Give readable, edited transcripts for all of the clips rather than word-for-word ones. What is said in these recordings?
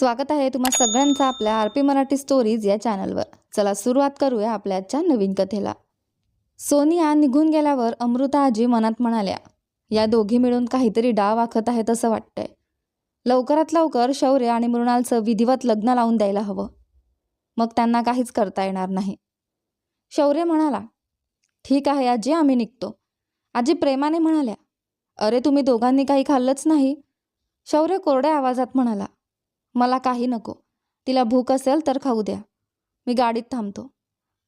स्वागत आहे तुम्हा सगळ्यांचं आपल्या आरपी मराठी स्टोरीज या चॅनलवर। चला सुरुवात करूया आपल्या आजच्या नवीन कथेला। सोनिया निघून गेल्यावर अमृता आजी मनात म्हणाल्या, या दोघी मिळून काहीतरी डाव आखत आहेत असं वाटतंय। लवकरात लवकर शौर्य आणि मृणालचं विधिवत लग्न लावून द्यायला हवं, मग त्यांना काहीच करता येणार नाही। शौर्य म्हणाला, ठीक आहे आजी, आम्ही निघतो। आजी प्रेमाने म्हणाल्या, अरे तुम्ही दोघांनी काही खाल्लंच नाही। शौर्य कोरड्या आवाजात म्हणाला, मला काही नको, तिला भूक असेल तर खाऊ द्या, मी गाडीत थांबतो।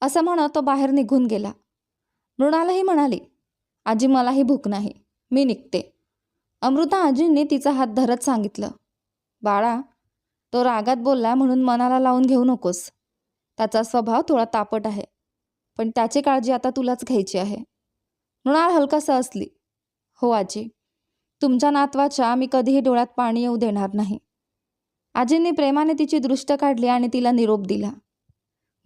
असं म्हणत तो बाहेर निघून गेला। मृणालही म्हणाली, आजी मलाही भूक नाही, मी निघते। अमृता आजींनी तिचा हात धरत सांगितलं, बाळा, तो रागात बोलला म्हणून मनाला लावून घेऊ नकोस। त्याचा स्वभाव थोडा तापट आहे, पण त्याची काळजी आता तुलाच घ्यायची आहे। मृणाल हलकासा हसली, हो आजी, तुमच्या नातवाच्या मी कधीही डोळ्यात पाणी येऊ देणार नाही। आजींनी प्रेमाने तिची दृष्ट काढली आणि तिला निरोप दिला।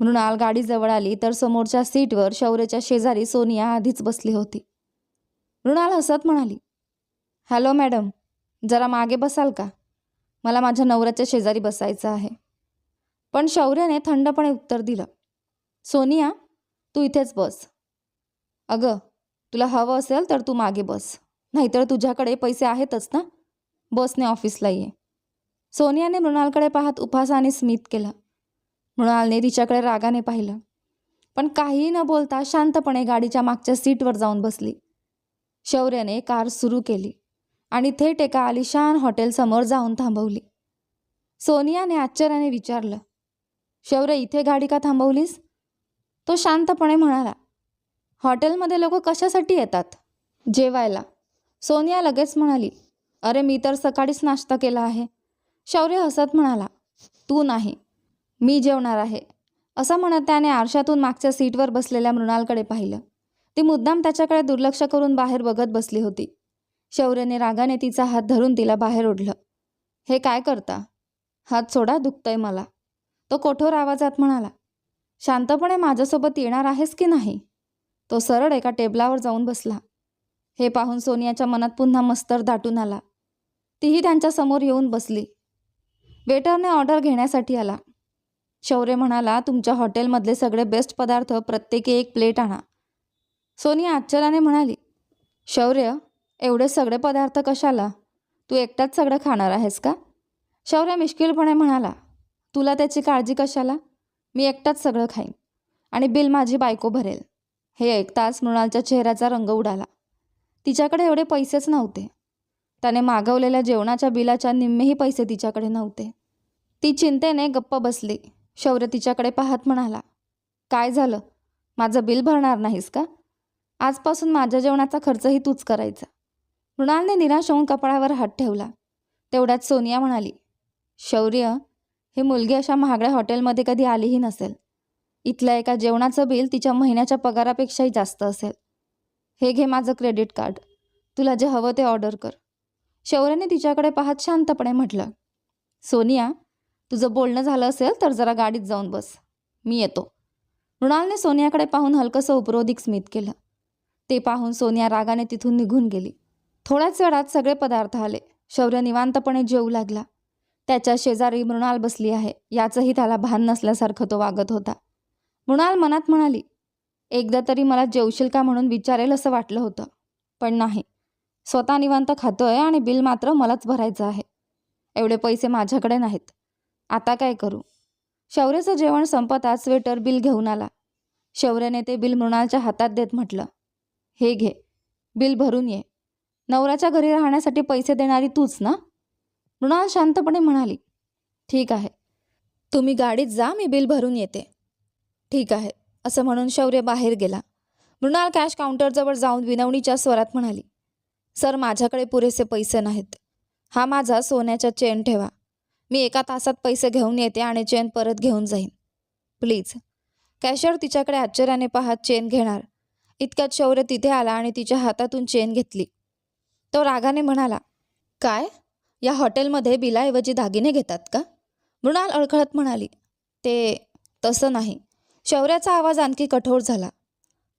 मृणाल गाडी जवळ आली तर समोरच्या सीटवर शौर्यच्या शेजारी सोनिया आधीच बसली होती। मृणाल हसत म्हणाली, हॅलो मॅडम, जरा मागे बसाल का? मला माझ्या नवऱ्याच्या शेजारी बसायचं आहे। पण शौर्याने थंडपणे उत्तर दिलं, सोनिया, तू इथेच बस। अगं, तुला हवं असेल तर तू मागे बस, नाहीतर तुझ्याकडे पैसे आहेतच ना, बसने ऑफिसला ये। सोनियाने मृणालकडे पाहत उपहासाने स्मित केलं। मृणालने तिच्याकडे रागाने पाहिलं, पण काहीही न बोलता शांतपणे गाडीच्या मागच्या सीटवर जाऊन बसली। शौर्याने कार सुरू केली आणि थेट एका आलिशान हॉटेलसमोर जाऊन थांबवली। सोनियाने आश्चर्याने विचारलं, शौर्य, इथे गाडी का थांबवलीस? तो शांतपणे म्हणाला, हॉटेलमध्ये लोक कशासाठी येतात? जेवायला। सोनिया लगेच म्हणाली, अरे मी तर सकाळीच नाश्ता केला आहे। शौर्य हसत म्हणाला, तू नाही, मी जेवणार आहे। असं म्हणत त्याने आरशातून मागच्या सीटवर बसलेल्या मृणालकडे पाहिलं। ती मुद्दाम त्याच्याकडे दुर्लक्ष करून बाहेर बघत बसली होती। शौर्यने रागाने तिचा हात धरून तिला बाहेर ओढलं। हे काय करता? हात सोडा, दुखतंय मला, तो कठोर आवाजात म्हणाला। शांतपणे माझ्यासोबत येणार आहेस की नाही? तो सरळ एका टेबलावर जाऊन बसला। हे पाहून सोनियाच्या मनात पुन्हा मस्तर दाटून आला। तीही त्यांच्या समोर येऊन बसली। वेटरने ऑर्डर घेण्यासाठी आला। शौर्य म्हणाला, तुमच्या हॉटेलमधले सगळे बेस्ट पदार्थ प्रत्येकी एक प्लेट आणा। सोनिया आश्चर्याने म्हणाली, शौर्य, एवढे सगळे पदार्थ कशाला? तू एकटाच सगळं खाणार आहेस का? शौर्य मिश्किलपणे म्हणाला, तुला त्याची काळजी कशाला? मी एकटाच सगळं खाईन आणि बिल माझी बायको भरेल। हे ऐकताच मृणालच्या चेहऱ्याचा रंग उडाला। तिच्याकडे एवढे पैसेच नव्हते। त्याने मागवलेल्या जेवणाच्या बिलाच्या निम्मेही पैसे तिच्याकडे नव्हते। ती चिंतेने गप्प बसली। शौर्य तिच्याकडे पाहत म्हणाला, काय झालं, माझं बिल भरणार नाहीस का? आजपासून माझ्या जेवणाचा खर्चही तूच करायचा। मृणालने निराश होऊन कपाळावर हात ठेवला। तेवढ्यात सोनिया म्हणाली, शौर्य, ही मुलगी अशा महागड्या हॉटेलमध्ये कधी आलीही नसेल। इथल्या एका जेवणाचं बिल तिच्या महिन्याच्या पगारापेक्षाही जास्त असेल। हे घे माझं क्रेडिट कार्ड, तुला जे हवं ते ऑर्डर कर। शौर्यने तिच्याकडे पाहत शांतपणे म्हटलं, सोनिया, तुझं बोलणं झालं असेल तर जरा गाडीत जाऊन बस, मी येतो। मृणालने सोनियाकडे पाहून हलकंसं उपरोधिक स्मित केलं। ते पाहून सोनिया रागाने तिथून निघून गेली। थोड्याच वेळात सगळे पदार्थ आले। शौर्य निवांतपणे जेवू लागला। त्याच्या शेजारी मृणाल बसली आहे याचंही त्याला भान नसल्यासारखं तो वागत होता। मृणाल मनात म्हणाली, एकदा तरी मला जेवशील का म्हणून विचारेल असं वाटलं होतं, पण नाही, स्वतः निवांत खातोय आणि बिल मात्र मलाच भरायचं आहे। एवढे पैसे माझ्याकडे नाहीत, आता काय करू? शौर्यचं जेवण संपताच वेटर बिल घेऊन आला। शौर्यने ते बिल मृणालच्या हातात देत म्हटलं, हे घे, बिल भरून ये। नवऱ्याच्या घरी राहण्यासाठी पैसे देणारी तूच ना? मृणाल शांतपणे म्हणाली, ठीक आहे, तुम्ही गाडीत जा, मी बिल भरून येते। ठीक आहे, असं म्हणून शौर्य बाहेर गेला। मृणाल कॅश काउंटरजवळ जाऊन विनवणीच्या स्वरात म्हणाली, सर, माझ्याकडे पुरेसे पैसे नाहीत, हा माझा सोन्याचा चेन ठेवा, मी 1 तासात पैसे घेऊन येते आणि चेन परत घेऊन जाईन, प्लीज। कॅशियर तिच्याकडे आश्चर्याने पाहत चेन घेणार इतक्यात शौर्य तिथे आला आणि तिच्या हातातून चेन घेतली। तो रागाने म्हणाला, काय, या हॉटेलमध्ये बिलाऐवजी दागिने घेतात का? मृणाल अडखळत म्हणाली, ते तसं नाही। शौर्याचा आवाज आणखी कठोर झाला,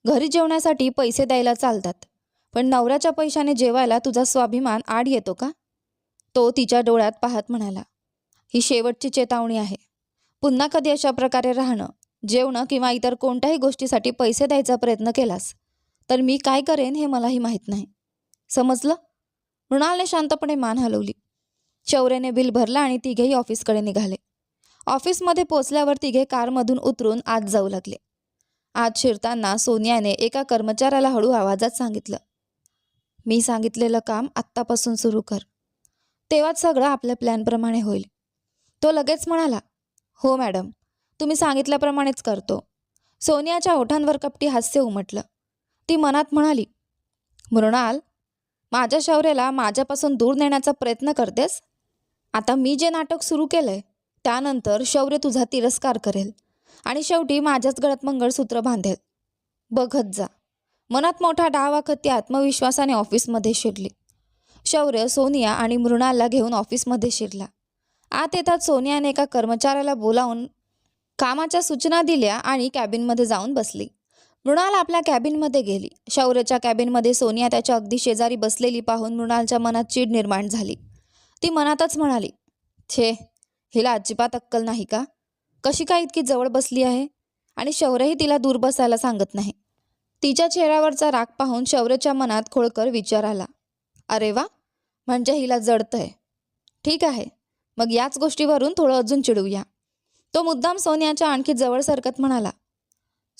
घरी जेवण्यासाठी पैसे द्यायला चालतात, पण नवऱ्याच्या पैशाने जेवायला तुझा स्वाभिमान आड येतो का? तो तिच्या डोळ्यात पाहत म्हणाला, ही शेवटची चेतावणी आहे. पुन्हा कधी अशा प्रकारे राहणं, जेवणं किंवा इतर कोणत्याही गोष्टीसाठी पैसे द्यायचा प्रयत्न केलास तर मी काय करेन हे मलाही माहीत नाही. समजलं? मृणालने शांतपणे मान हलवली. शौर्यने बिल भरलं आणि तिघेही ऑफिसकडे निघाले. ऑफिसमध्ये पोचल्यावर तिघे कारमधून उतरून आत जाऊ लागले. आत शिरताना सोनियाने एका कर्मचाऱ्याला हळू आवाजात सांगितलं, मी सांगितलेलं काम आत्तापासून सुरू कर. तेव्हाच सगळं आपल्या प्लॅनप्रमाणे होईल. तो लगेच म्हणाला, हो मॅडम, तुम्ही सांगितल्याप्रमाणेच करतो. सोनियाच्या ओठांवर कपटी हास्य उमटलं. ती मनात म्हणाली, मृणाल, माझ्या शौर्याला माझ्यापासून दूर नेण्याचा प्रयत्न करतेस. आता मी जे नाटक सुरू केलंय त्यानंतर शौर्य तुझा तिरस्कार करेल आणि शेवटी माझ्याच गळ्यात मंगळसूत्र बांधेल. बघत जा. मनात मोठा डाव आखत ती आत्मविश्वासाने ऑफिसमध्ये शिरली. शौर्य सोनिया आणि मृणालला घेऊन ऑफिसमध्ये शिरला. आत येतात सोनियाने एका कर्मचाऱ्याला बोलावून कामाच्या सूचना दिल्या आणि कॅबिनमध्ये जाऊन बसली. मृणाल आपल्या कॅबिनमध्ये गेली. शौर्यच्या कॅबिनमध्ये सोनिया त्याच्या अगदी शेजारी बसलेली पाहून मृणालच्या मनात चीड निर्माण झाली. ती मनातच म्हणाली, छे, हिला अजिबात अक्कल नाही का? कशी काय इतकी जवळ बसली आहे आणि शौर्यही तिला दूर बसायला सांगत नाही. तिच्या चेहऱ्यावरचा राग पाहून शौर्यच्या मनात खोडकर विचार आला, अरे वा, म्हणजे हिला जडतंय. ठीक आहे, मग याच गोष्टीवरून थोडं अजून चिडूया. तो मुद्दाम सोनियाच्या आणखी जवळ सरकत म्हणाला,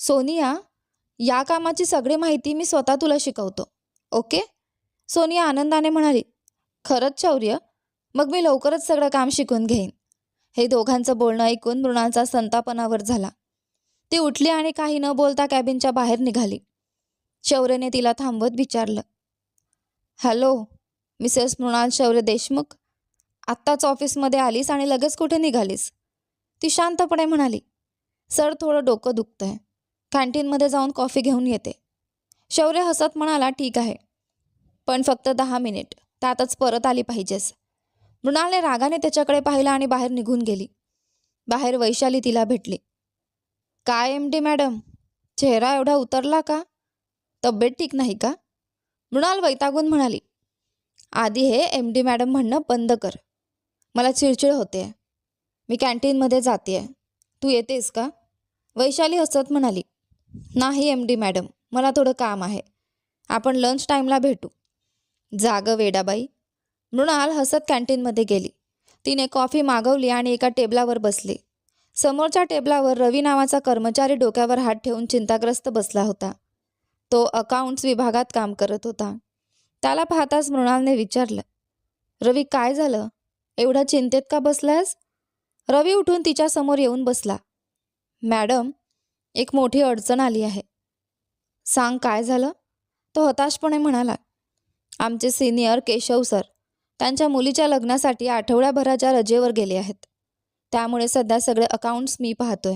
सोनिया, या कामाची सगळी माहिती मी स्वतः तुला शिकवतो, ओके? सोनिया आनंदाने म्हणाली, खरंच शौर्य? मग मी लवकरच सगळं काम शिकून घेईन. हे दोघांचं बोलणं ऐकून मृणालचा संतापनावर झाला. ती उठली आणि काही न बोलता कॅबिनच्या बाहेर निघाली. शौर्यने तिला थांबवत विचारलं, हॅलो मिसेस मृणाल शौर्य देशमुख, आत्ताच ऑफिसमध्ये आलीस आणि लगेच कुठे निघालीस? ती शांतपणे म्हणाली, सर, थोडं डोकं दुखतंय, कॅन्टीनमध्ये जाऊन कॉफी घेऊन येते. शौर्य हसत म्हणाला, ठीक आहे, पण फक्त 10 मिनिट, त्यातच परत आली पाहिजेस. मृणालने रागाने त्याच्याकडे पाहिलं आणि बाहेर निघून गेली. बाहेर वैशाली तिला भेटली. काय MD मॅडम, चेहरा एवढा उतरला का? तब्येत ठीक नाही का? मृणाल वैतागून म्हणाली, आधी हे MD मॅडम म्हणणं बंद कर. मला चिडचिड होते. मी कॅन्टीनमध्ये जाते, तू येतेस का? वैशाली हसत म्हणाली, नाही MD मॅडम, मला थोडं काम आहे. आपण लंच टाईमला भेटू. जाग वेडाबाई. मृणाल हसत कॅन्टीनमध्ये गेली. तिने कॉफी मागवली आणि एका टेबलावर बसली. समोरच्या टेबलावर रवी नावाचा कर्मचारी डोक्यावर हात ठेवून चिंताग्रस्त बसला होता. तो अकाउंट्स विभागात काम करत होता. त्याला पाहताच मृणालने विचारलं, रवी, काय झालं? एवढा चिंतेत का बसलायस? रवी उठून तिच्या समोर येऊन बसला. मॅडम, एक मोठी अडचण आली आहे. सांग, काय झालं? तो हताशपणे म्हणाला, आमचे सिनियर केशव सर त्यांच्या मुलीच्या लग्नासाठी आठवड्याभराच्या रजेवर गेले आहेत. त्यामुळे सध्या सगळे अकाउंट्स मी पाहतोय.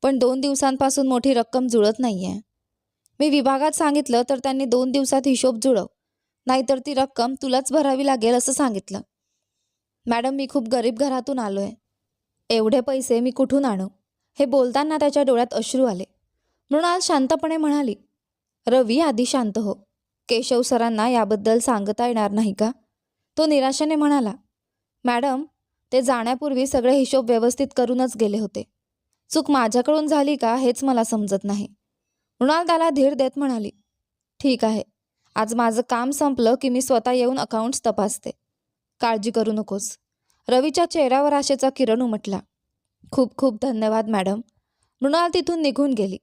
पण 2 दिवसांपासून मोठी रक्कम जुळत नाही आहे. मी विभागात सांगितलं तर त्यांनी 2 दिवसात हिशोब जुळव, नाहीतर ती रक्कम तुलाच भरावी लागेल असं सांगितलं. मॅडम, मी खूप गरीब घरातून आलो आहे. एवढे पैसे मी कुठून आणू? हे बोलताना त्याच्या डोळ्यात अश्रू आले. मृणाल शांतपणे म्हणाली, रवी, आधी शांत हो. केशव सरांना याबद्दल सांगता येणार नाही का? तो निराशेने म्हणाला, मॅडम, ते जाण्यापूर्वी सगळे हिशोब व्यवस्थित करूनच गेले होते. चूक माझ्याकडून झाली का हेच मला समजत नाही. मृणाल त्याला धीर देत म्हणाली, ठीक आहे, आज माझं काम संपलं की मी स्वतः येऊन अकाउंट्स तपासते. काळजी करू नकोस. रवीच्या चेहऱ्यावर आशेचा किरण उमटला. खूप खूप धन्यवाद मॅडम. मृणाल तिथून निघून गेली.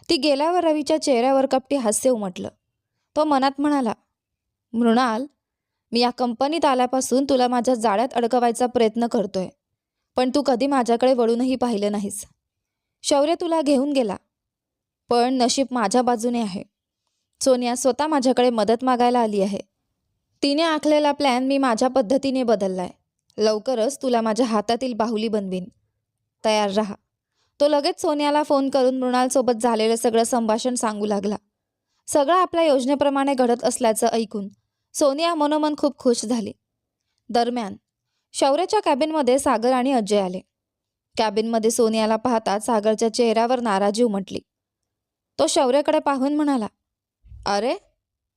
ती गेल्यावर रवीच्या चेहऱ्यावर कपटी हास्य उमटलं. तो मनात म्हणाला, मृणाल, मी या कंपनीत आल्यापासून तुला माझ्या जाळ्यात अडकवायचा प्रयत्न करतोय, पण तू कधी माझ्याकडे वळूनही पाहिलं नाहीस. शौर्य तुला घेऊन गेला, पण नशीब माझ्या बाजूने आहे. सोनिया स्वतः माझ्याकडे मदत मागायला आली आहे. तिने आखलेला प्लॅन मी माझ्या पद्धतीने बदललाय. लवकरच तुला माझ्या हातातील बाहुली बनवीन. तयार राहा. तो लगेच सोनियाला फोन करून मृणालसोबत झालेलं सगळं संभाषण सांगू लागला. सगळं आपल्या योजनेप्रमाणे घडत असल्याचं ऐकून सोनिया मनोमन खूप खुश झाली. दरम्यान शौर्याच्या कॅबिनमध्ये सागर आणि अजय आले. कॅबिनमध्ये सोनियाला पाहता सागरच्या चेहऱ्यावर नाराजी उमटली. तो शौर्याकडे पाहून म्हणाला, अरे,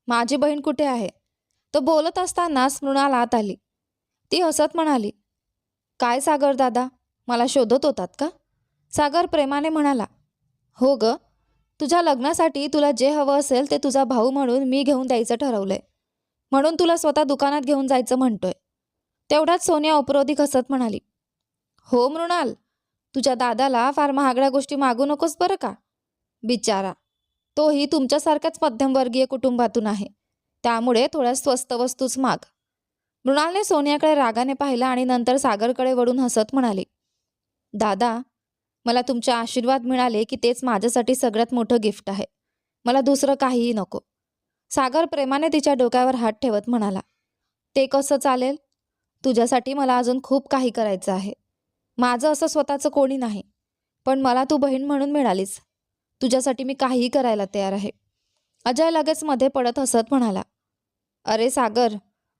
माझी बहीण कुठे आहे? तो बोलत असतानाच मृणाल आत आली. ती हसत म्हणाली, काय सागर दादा, मला शोधत होतात का? सागर प्रेमाने म्हणाला. हो ग, तुझ्या लग्नासाठी तुला जे हवं असेल ते तुझा भाऊ म्हणून मी घेऊन द्यायचं ठरवलंय. म्हणून तुला स्वतः दुकानात घेऊन जायचं म्हणतोय. तेवढ्यात सोनिया उपरोधिक हसत म्हणाली. हो मृणाल, तुझ्या दादाला फार महागड्या गोष्टी मागू नकोस बरं का. बिचारा, तोही तुमच्यासारख्याच मध्यमवर्गीय कुटुंबातून आहे. त्यामुळे थोड्या स्वस्त वस्तूच माग. मृणालने सोनियाकडे रागाने पाहिलं आणि नंतर सागरकडे वळून हसत म्हणाली. दादा, मला तुमचे आशीर्वाद मिळाले की तेच माझ्यासाठी सगळ्यात मोठं गिफ्ट आहे. मला दुसरं काहीही नको. सागर प्रेमाने तिच्या डोक्यावर हात ठेवत म्हणाला. ते कसं चालेल? तुझ्यासाठी मला अजून खूप काही करायचं आहे. माझं असं स्वतःचं कोणी नाही, पण मला तू बहीण म्हणून मिळालीस. तुझ्यासाठी मी काहीही करायला तयार आहे. अजय लगेच मध्ये पडत हसत म्हणाला. अरे सागर,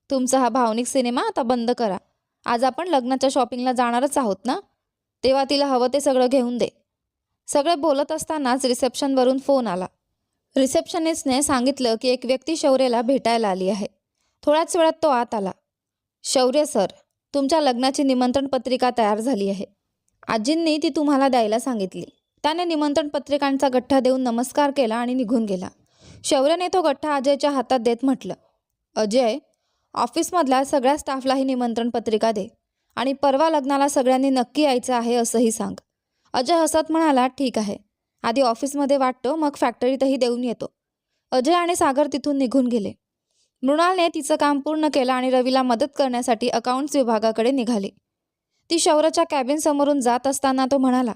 तुमचा हा भावनिक सिनेमा आता बंद करा. आज आपण लग्नाच्या शॉपिंगला जाणारच आहोत ना, तेव्हा तिला हवं ते सगळं घेऊन दे. सगळे बोलत असतानाच रिसेप्शनवरून फोन आला. रिसेप्शनिस्टने सांगितलं की एक व्यक्ती शौर्यला भेटायला आली आहे. थोड्याच वेळात तो आत आला. शौर्य सर, तुमच्या लग्नाची निमंत्रण पत्रिका तयार झाली आहे. आजींनी ती तुम्हाला द्यायला सांगितली. त्याने निमंत्रण पत्रिकांचा गठ्ठा देऊन नमस्कार केला आणि निघून गेला. शौर्यने तो गठ्ठा अजयच्या हातात देत म्हटलं. अजय, ऑफिसमधल्या सगळ्या स्टाफला ही निमंत्रण पत्रिका दे आणि परवा लग्नाला सगळ्यांनी नक्की यायचं आहे असंही सांग. अजय हसत म्हणाला. ठीक आहे, आधी ऑफिसमध्ये वाटतो, मग फॅक्टरीतही देऊन येतो. अजय आणि सागर तिथून निघून गेले. मृणालने तिचं काम पूर्ण केलं आणि रवीला मदत करण्यासाठी अकाउंट्स विभागाकडे निघाली. ती शौर्यच्या कॅबिन समोरून जात असताना तो म्हणाला.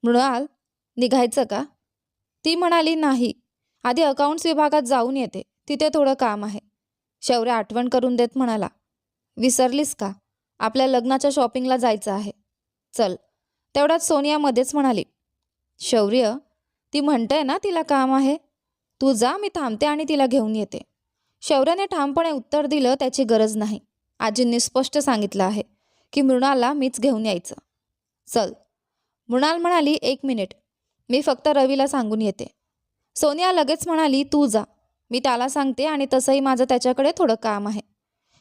मृणाल, निघायचं का? ती म्हणाली. नाही, आधी अकाउंट्स विभागात जाऊन येते, तिथे थोडं काम आहे. शौर्य आठवण करून देत म्हणाला. विसरलीस का? आपल्या लग्नाच्या शॉपिंगला जायचं आहे. चल. तेवढ्यात सोनिया मध्येच म्हणाली. शौर्य, ती म्हणते ना तिला काम आहे. तू जा, मी थांबते आणि तिला घेऊन येते. शौर्याने ठामपणे उत्तर दिलं. त्याची गरज नाही. आजींनी स्पष्ट सांगितलं आहे की मृणालला मीच घेऊन यायचं. चल. मृणाल म्हणाली. 1 मिनिट, मी फक्त रवीला सांगून येते. सोनिया लगेच म्हणाली. तू जा, मी त्याला सांगते आणि तसंही माझं त्याच्याकडे थोडं काम आहे.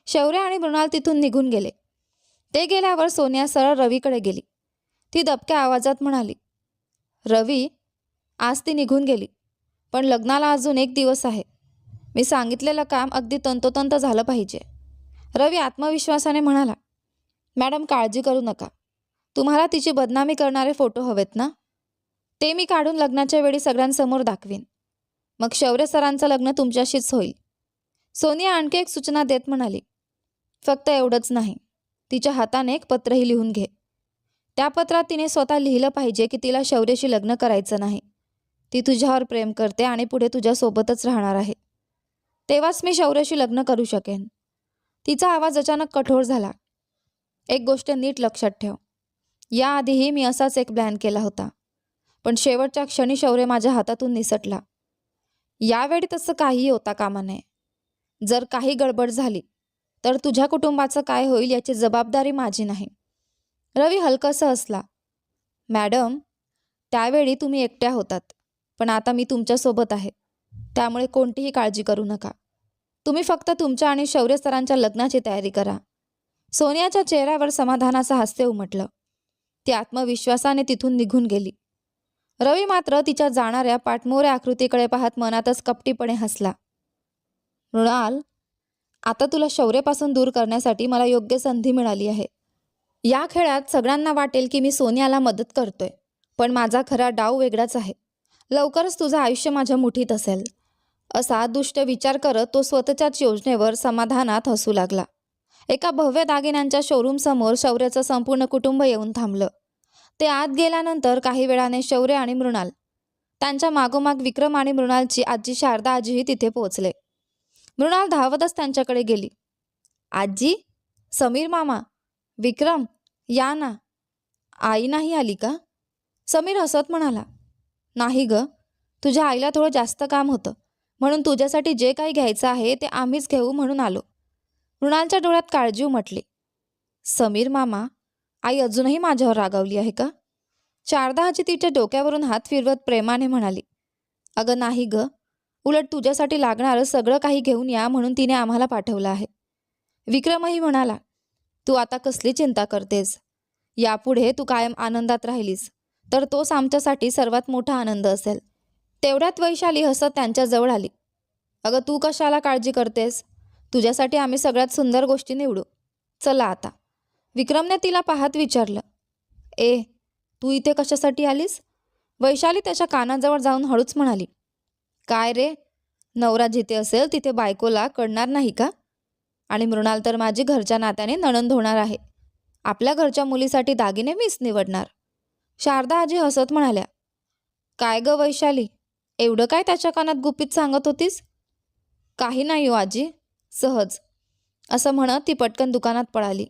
शौर्य आणि मृणाल तिथून निघून गेले. ते गेल्यावर सोनिया सरळ रवीकडे गेली. ती दबक्या आवाजात म्हणाली. रवी, आज ती निघून गेली, पण लग्नाला अजून 1 दिवस आहे. मी सांगितलेलं काम अगदी तंतोतंत झालं पाहिजे. रवी आत्मविश्वासाने म्हणाला. मॅडम, काळजी करू नका. तुम्हाला तिची बदनामी करणारे फोटो हवेत ना? ते मी काढून लग्नाच्या वेळी सगळ्यांसमोर दाखवीन. मग शौर्य सरांचं लग्न तुमच्याशीच होईल. सोनिया आणखी एक सूचना देत म्हणाली. फक्त एवढंच नाही, तिच्या हाताने एक पत्रही लिहून घे. त्या पत्रात तिने स्वतः लिहिलं पाहिजे की तिला शौर्यशी लग्न करायचं नाही. ती तुझ्यावर प्रेम करते आणि पुढे तुझ्यासोबतच राहणार आहे. तेव्हाच मी शौर्यशी लग्न करू शकेन. तिचा आवाज अचानक कठोर झाला. एक गोष्ट नीट लक्षात ठेव. याआधीही मी असाच एक प्लॅन केला होता, पण शेवटच्या क्षणी शौर्य माझ्या हातातून निसटला. यावेळी तसं काहीही होता कामा नये. जर काही गडबड झाली तर तुझ्या कुटुंबाचं काय होईल याची जबाबदारी माझी नाही. रवी हलकंसं हसला. मॅडम, त्यावेळी तुम्ही एकट्या होतात, पण आता मी तुमच्यासोबत आहे. त्यामुळे कोणतीही काळजी करू नका. तुम्ही फक्त तुमच्या आणि शौर्य सरांच्या लग्नाची तयारी करा. सोनियाच्या चेहऱ्यावर समाधानाचं हास्य उमटलं. ती आत्मविश्वासाने तिथून निघून गेली. रवी मात्र तिच्या जाणाऱ्या पाठमोऱ्या आकृतीकडे पाहत मनातच कपटीपणे हसला. मृणाल, आता तुला शौर्यपासून दूर करण्यासाठी मला योग्य संधी मिळाली आहे. या खेळात सगळ्यांना वाटेल की मी सोनियाला मदत करतोय, पण माझा खरा डाव वेगळाच आहे. लवकरच तुझं आयुष्य माझ्या मुठीत असेल. असा दुष्ट विचार करत तो स्वतःच्याच योजनेवर समाधानात हसू लागला. एका भव्य दागिन्यांच्या शोरूमसमोर शौर्याचं संपूर्ण कुटुंब येऊन थांबलं. ते आत गेल्यानंतर काही वेळाने शौर्य आणि मृणाल, त्यांच्या मागोमाग विक्रम आणि मृणालची आजी शारदा आजीही तिथे पोहोचले. मृणाल धावतच त्यांच्याकडे गेली. आजी, समीर मामा, विक्रम, या ना. आई नाही आली का? समीर हसत म्हणाला. नाही ग, तुझ्या आईला थोडं जास्त काम होतं, म्हणून तुझ्यासाठी जे काही घ्यायचं आहे ते आम्हीच घेऊ म्हणून आलो. मृणालच्या डोळ्यात काळजी उमटली. समीर मामा, आई अजूनही माझ्यावर रागावली आहे का? शारदा आजी तिच्या डोक्यावरून हात फिरवत प्रेमाने म्हणाली. अगं नाही ग, उलट तुझ्यासाठी लागणारं सगळं काही घेऊन या म्हणून तिने आम्हाला पाठवलं आहे. विक्रमही म्हणाला. तू आता कसली चिंता करतेस? यापुढे तू कायम आनंदात राहिलीस तर तोच आमच्यासाठी सर्वात मोठा आनंद असेल. तेवढ्यात वैशाली हसत त्यांच्याजवळ आली. अगं तू कशाला काळजी करतेस? तुझ्यासाठी आम्ही सगळ्यात सुंदर गोष्टी निवडू. चला आता. विक्रमने तिला पाहत विचारलं. ए, तू इथे कशासाठी आलीस? वैशाली त्याच्या कानाजवळ जाऊन हळूच म्हणाली. काय रे, नवरा जिथे असेल तिथे बायकोला कळणार नाही का? आणि मृणाल तर माझी घरच्या नात्याने नणंद होणार आहे. आपल्या घरच्या मुलीसाठी दागिने मीच निवडणार. शारदा आजी हसत म्हणाल्या. काय ग वैशाली, एवढं काय त्याच्या कानात गुपित सांगत होतीस? काही नाही हो आजी, सहज, असं म्हणत ती पटकन दुकानात पळाली.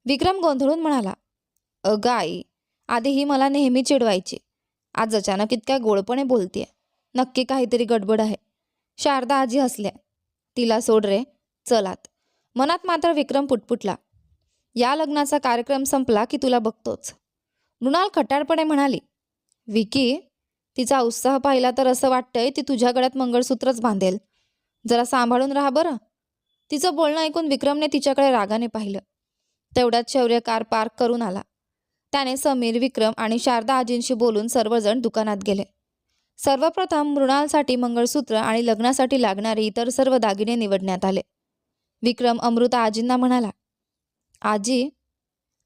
विक्रम गोंधळून म्हणाला. अगं आई, आधी ही मला नेहमी चिडवायची. आज अचानक इतक्या गोडपणे बोलतेय. नक्की काहीतरी गडबड आहे. शारदा आजी हसल्या. तिला सोड रे, चल आत. मनात मात्र विक्रम पुटपुटला. या लग्नाचा कार्यक्रम संपला की तुला बघतोच. मृणाल खट्टाळपणे म्हणाली. विकी, तिचा उत्साह पाहिला तर असं वाटतंय ती तुझ्या गळ्यात मंगळसूत्रच बांधेल. जरा सांभाळून राहा बरं. तिचं बोलणं ऐकून विक्रमने तिच्याकडे रागाने पाहिलं. तेवढ्यात शौर्य कार पार्क करून आला. त्याने समीर, विक्रम आणि शारदा आजींशी बोलून सर्वजण दुकानात गेले. सर्वप्रथम मृणालसाठी मंगळसूत्र आणि लग्नासाठी लागणारे इतर सर्व दागिने निवडण्यात आले. विक्रम अमृता आजींना म्हणाला. आजी,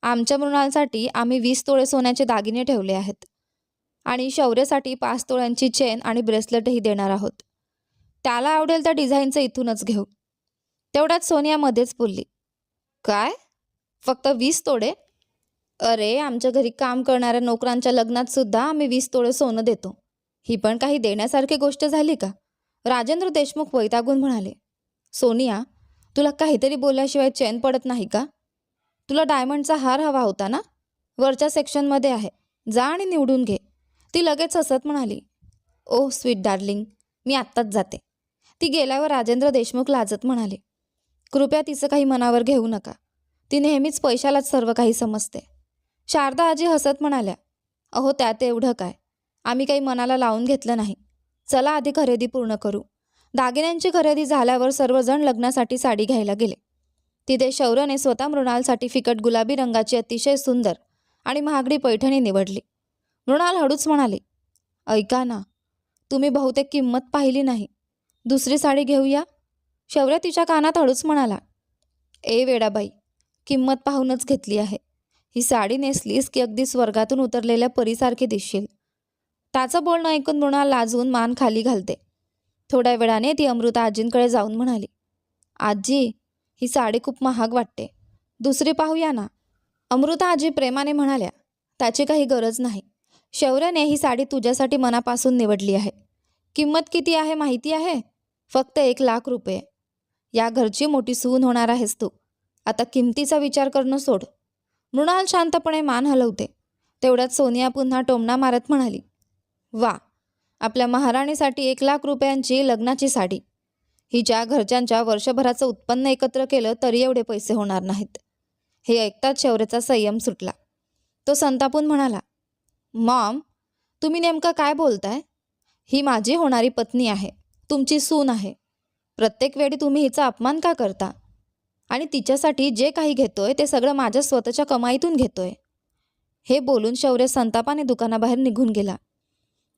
आमच्या मृणालसाठी आम्ही 20 तोळे सोन्याचे दागिने ठेवले आहेत आणि शौर्यसाठी 5 तोळ्यांची चेन आणि ब्रेसलेटही देणार आहोत. त्याला आवडेल त्या डिझाईनचं इथूनच घेऊ. तेवढ्यात सोनिया मध्येच बोलली. काय, फक्त 20 तोडे? अरे, आमच्या घरी काम करणाऱ्या नोकरांच्या लग्नात सुद्धा आम्ही 20 तोळे सोनं देतो. ही पण काही देण्यासारखी गोष्ट झाली का? राजेंद्र देशमुख वैतागून म्हणाले. सोनिया, तुला काहीतरी बोलल्याशिवाय चैन पडत नाही का? तुला डायमंडचा हार हवा होता ना? वरच्या सेक्शनमध्ये आहे, जा आणि निवडून घे. ती लगेच हसत म्हणाली. ओह स्वीट डार्लिंग, मी आत्ताच जाते. ती गेल्यावर राजेंद्र देशमुख लाजत म्हणाले. कृपया तिचं काही मनावर घेऊ नका. ती नेहमीच पैशालाच सर्व काही समजते. शारदा आजी हसत म्हणाल्या. अहो त्यात एवढं काय, आम्ही काही मनाला लावून घेतलं नाही. चला आधी खरेदी पूर्ण करू. दागिन्यांची खरेदी झाल्यावर सर्वजण लग्नासाठी साडी घ्यायला गेले. तिथे शौर्यने स्वतः मृणालसाठी फिकट गुलाबी रंगाची अतिशय सुंदर आणि महागडी पैठणी निवडली. मृणाल हळूच म्हणाली. ऐका ना, तुम्ही बहुतेक किंमत पाहिली नाही. दुसरी साडी घेऊया. शौर्य तिच्या कानात हळूच म्हणाला. ए वेडाबाई, किंमत पाहूनच घेतली आहे. ही साडी नेसलीस की अगदी स्वर्गातून उतरलेल्या परीसारखी दिसशील. त्याचं बोलणं ऐकून मृणाल लाजून मान खाली घालते. थोड्या वेळाने ती अमृता आजींकडे जाऊन म्हणाली. आजी, ही साडी खूप महाग वाटते, दुसरी पाहूया ना. अमृता आजी प्रेमाने म्हणाल्या. त्याची काही गरज नाही. शौर्यने ही साडी तुझ्यासाठी मनापासून निवडली आहे. किंमत किती आहे माहिती आहे? फक्त 1,00,000 रुपये. या घरची मोठी सून होणार आहेस तू. आता किमतीचा विचार करणं सोड. मृणाल शांतपणे मान हलवते. तेवढ्यात सोनिया पुन्हा टोमणा मारत म्हणाली. वा, आपल्या महाराणीसाठी 1,00,000 रुपयांची लग्नाची साडी. हिच्या घरच्यांच्या वर्षभराचं उत्पन्न एकत्र केलं तरी एवढे पैसे होणार नाहीत. हे ऐकताच शौर्याचा संयम सुटला. तो संतापून म्हणाला. मॉम, तुम्ही नेमकं काय बोलताय? ही माझी होणारी पत्नी आहे, तुमची सून आहे. प्रत्येक वेळी तुम्ही हिचा अपमान का करता? आणि तिच्यासाठी जे काही घेतोय ते सगळं माझ्या स्वतःच्या कमाईतून घेतोय. हे बोलून शौर्य संतापाने दुकानाबाहेर निघून गेला.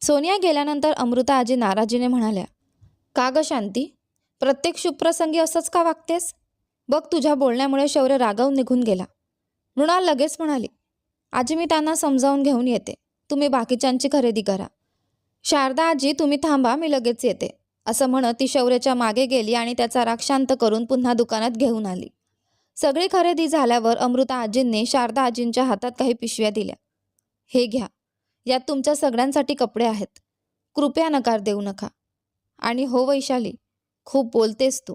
सोनिया गेल्यानंतर अमृता आजी नाराजीने म्हणाल्या. का ग शांती, प्रत्येक शुभप्रसंगी असंच का वागतेस? बघ, तुझ्या बोलण्यामुळे शौर्य रागावून निघून गेला. मृणाल लगेच म्हणाली. आजी, मी त्यांना समजावून घेऊन येते. तुम्ही बाकीच्यांची खरेदी करा. शारदा आजी, तुम्ही थांबा, मी लगेच येते, असं म्हणत ती शौर्याच्या मागे गेली आणि त्याचा राग शांत करून पुन्हा दुकानात घेऊन आली. सगळी खरेदी झाल्यावर अमृता आजींनी शारदा आजींच्या हातात काही पिशव्या दिल्या. हे घ्या, यात तुमच्या सगळ्यांसाठी कपडे आहेत. कृपया नकार देऊ नका. आणि हो वैशाली, खूप बोलतेस तू.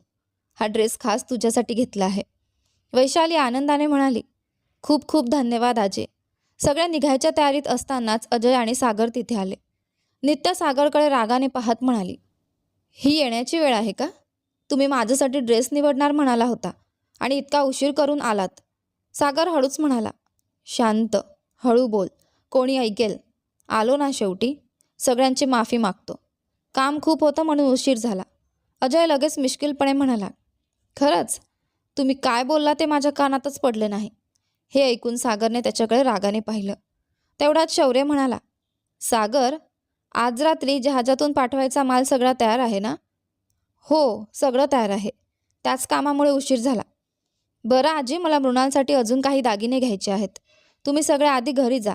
हा ड्रेस खास तुझ्यासाठी घेतला आहे. वैशाली आनंदाने म्हणाली. खूप खूप धन्यवाद आजी. सगळ्या निघायच्या तयारीत असतानाच अजय आणि सागर तिथे आले. नित्या सागरकडे रागाने पाहत म्हणाली. ही येण्याची वेळ आहे का? तुम्ही माझ्यासाठी ड्रेस निवडणार म्हणाला होता आणि इतका उशीर करून आलात. सागर हळूच म्हणाला. शांत, हळू बोल, कोणी ऐकेल. आलो ना शेवटी. सगळ्यांची माफी मागतो. काम खूप होतं म्हणून उशीर झाला. अजय लगेच मिश्किलपणे म्हणाला. खरंच, तुम्ही काय बोलला ते माझ्या कानातच पडले नाही. हे ऐकून सागरने त्याच्याकडे रागाने पाहिलं. तेवढ्यात शौर्य म्हणाला, सागर, आज रात्री जहाजातून पाठवायचा माल सगळा तयार आहे ना? हो, सगळं तयार आहे. त्याच कामामुळे उशीर झाला. बरं आजी, मला मृणालसाठी अजून काही दागिने घ्यायचे आहेत. तुम्ही सगळे आधी घरी जा.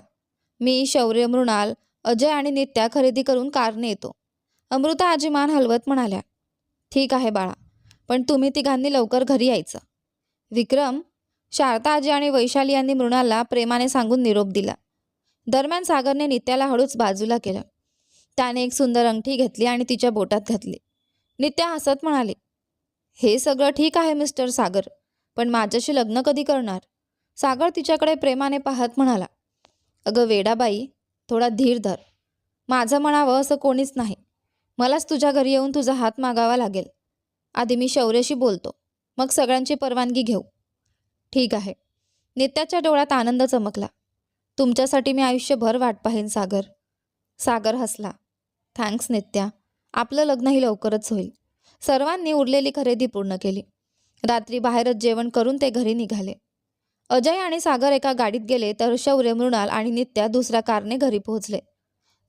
मी, शौर्य, मृणाल, अजय आणि नित्या खरेदी करून कारने येतो. अमृता आजी मान हलवत म्हणाल्या, ठीक आहे बाळा, पण तुम्ही तिघांनी लवकर घरी यायचं. विक्रम, शारदा आजी आणि वैशाली यांनी मृणालला प्रेमाने सांगून निरोप दिला. दरम्यान सागरने नित्याला हळूच बाजूला केलं. त्याने एक सुंदर अंगठी घेतली आणि तिच्या बोटात घातली. नित्या हसत म्हणाली, हे सगळं ठीक आहे मिस्टर सागर, पण माझ्याशी लग्न कधी करणार? सागर तिच्याकडे प्रेमाने पाहत म्हणाला, अगं वेडाबाई, थोडा धीर धर. माझं म्हणावं असं कोणीच नाही. मलाच तुझ्या घरी येऊन तुझा हात मागावा लागेल. आधी मी शौर्यशी बोलतो, मग सगळ्यांची परवानगी घेऊ. ठीक आहे. नित्याच्या डोळ्यात आनंद चमकला. तुमच्यासाठी मी आयुष्यभर वाट पाहीन सागर. सागर हसला. थँक्स नित्या. आपलं लग्नही लवकरच होईल. सर्वांनी उरलेली खरेदी पूर्ण केली. रात्री बाहेरच जेवण करून ते घरी निघाले. अजय आणि सागर एका गाडीत गेले तर शौर्य, मृणाल आणि नित्या दुसऱ्या कारने घरी पोहोचले.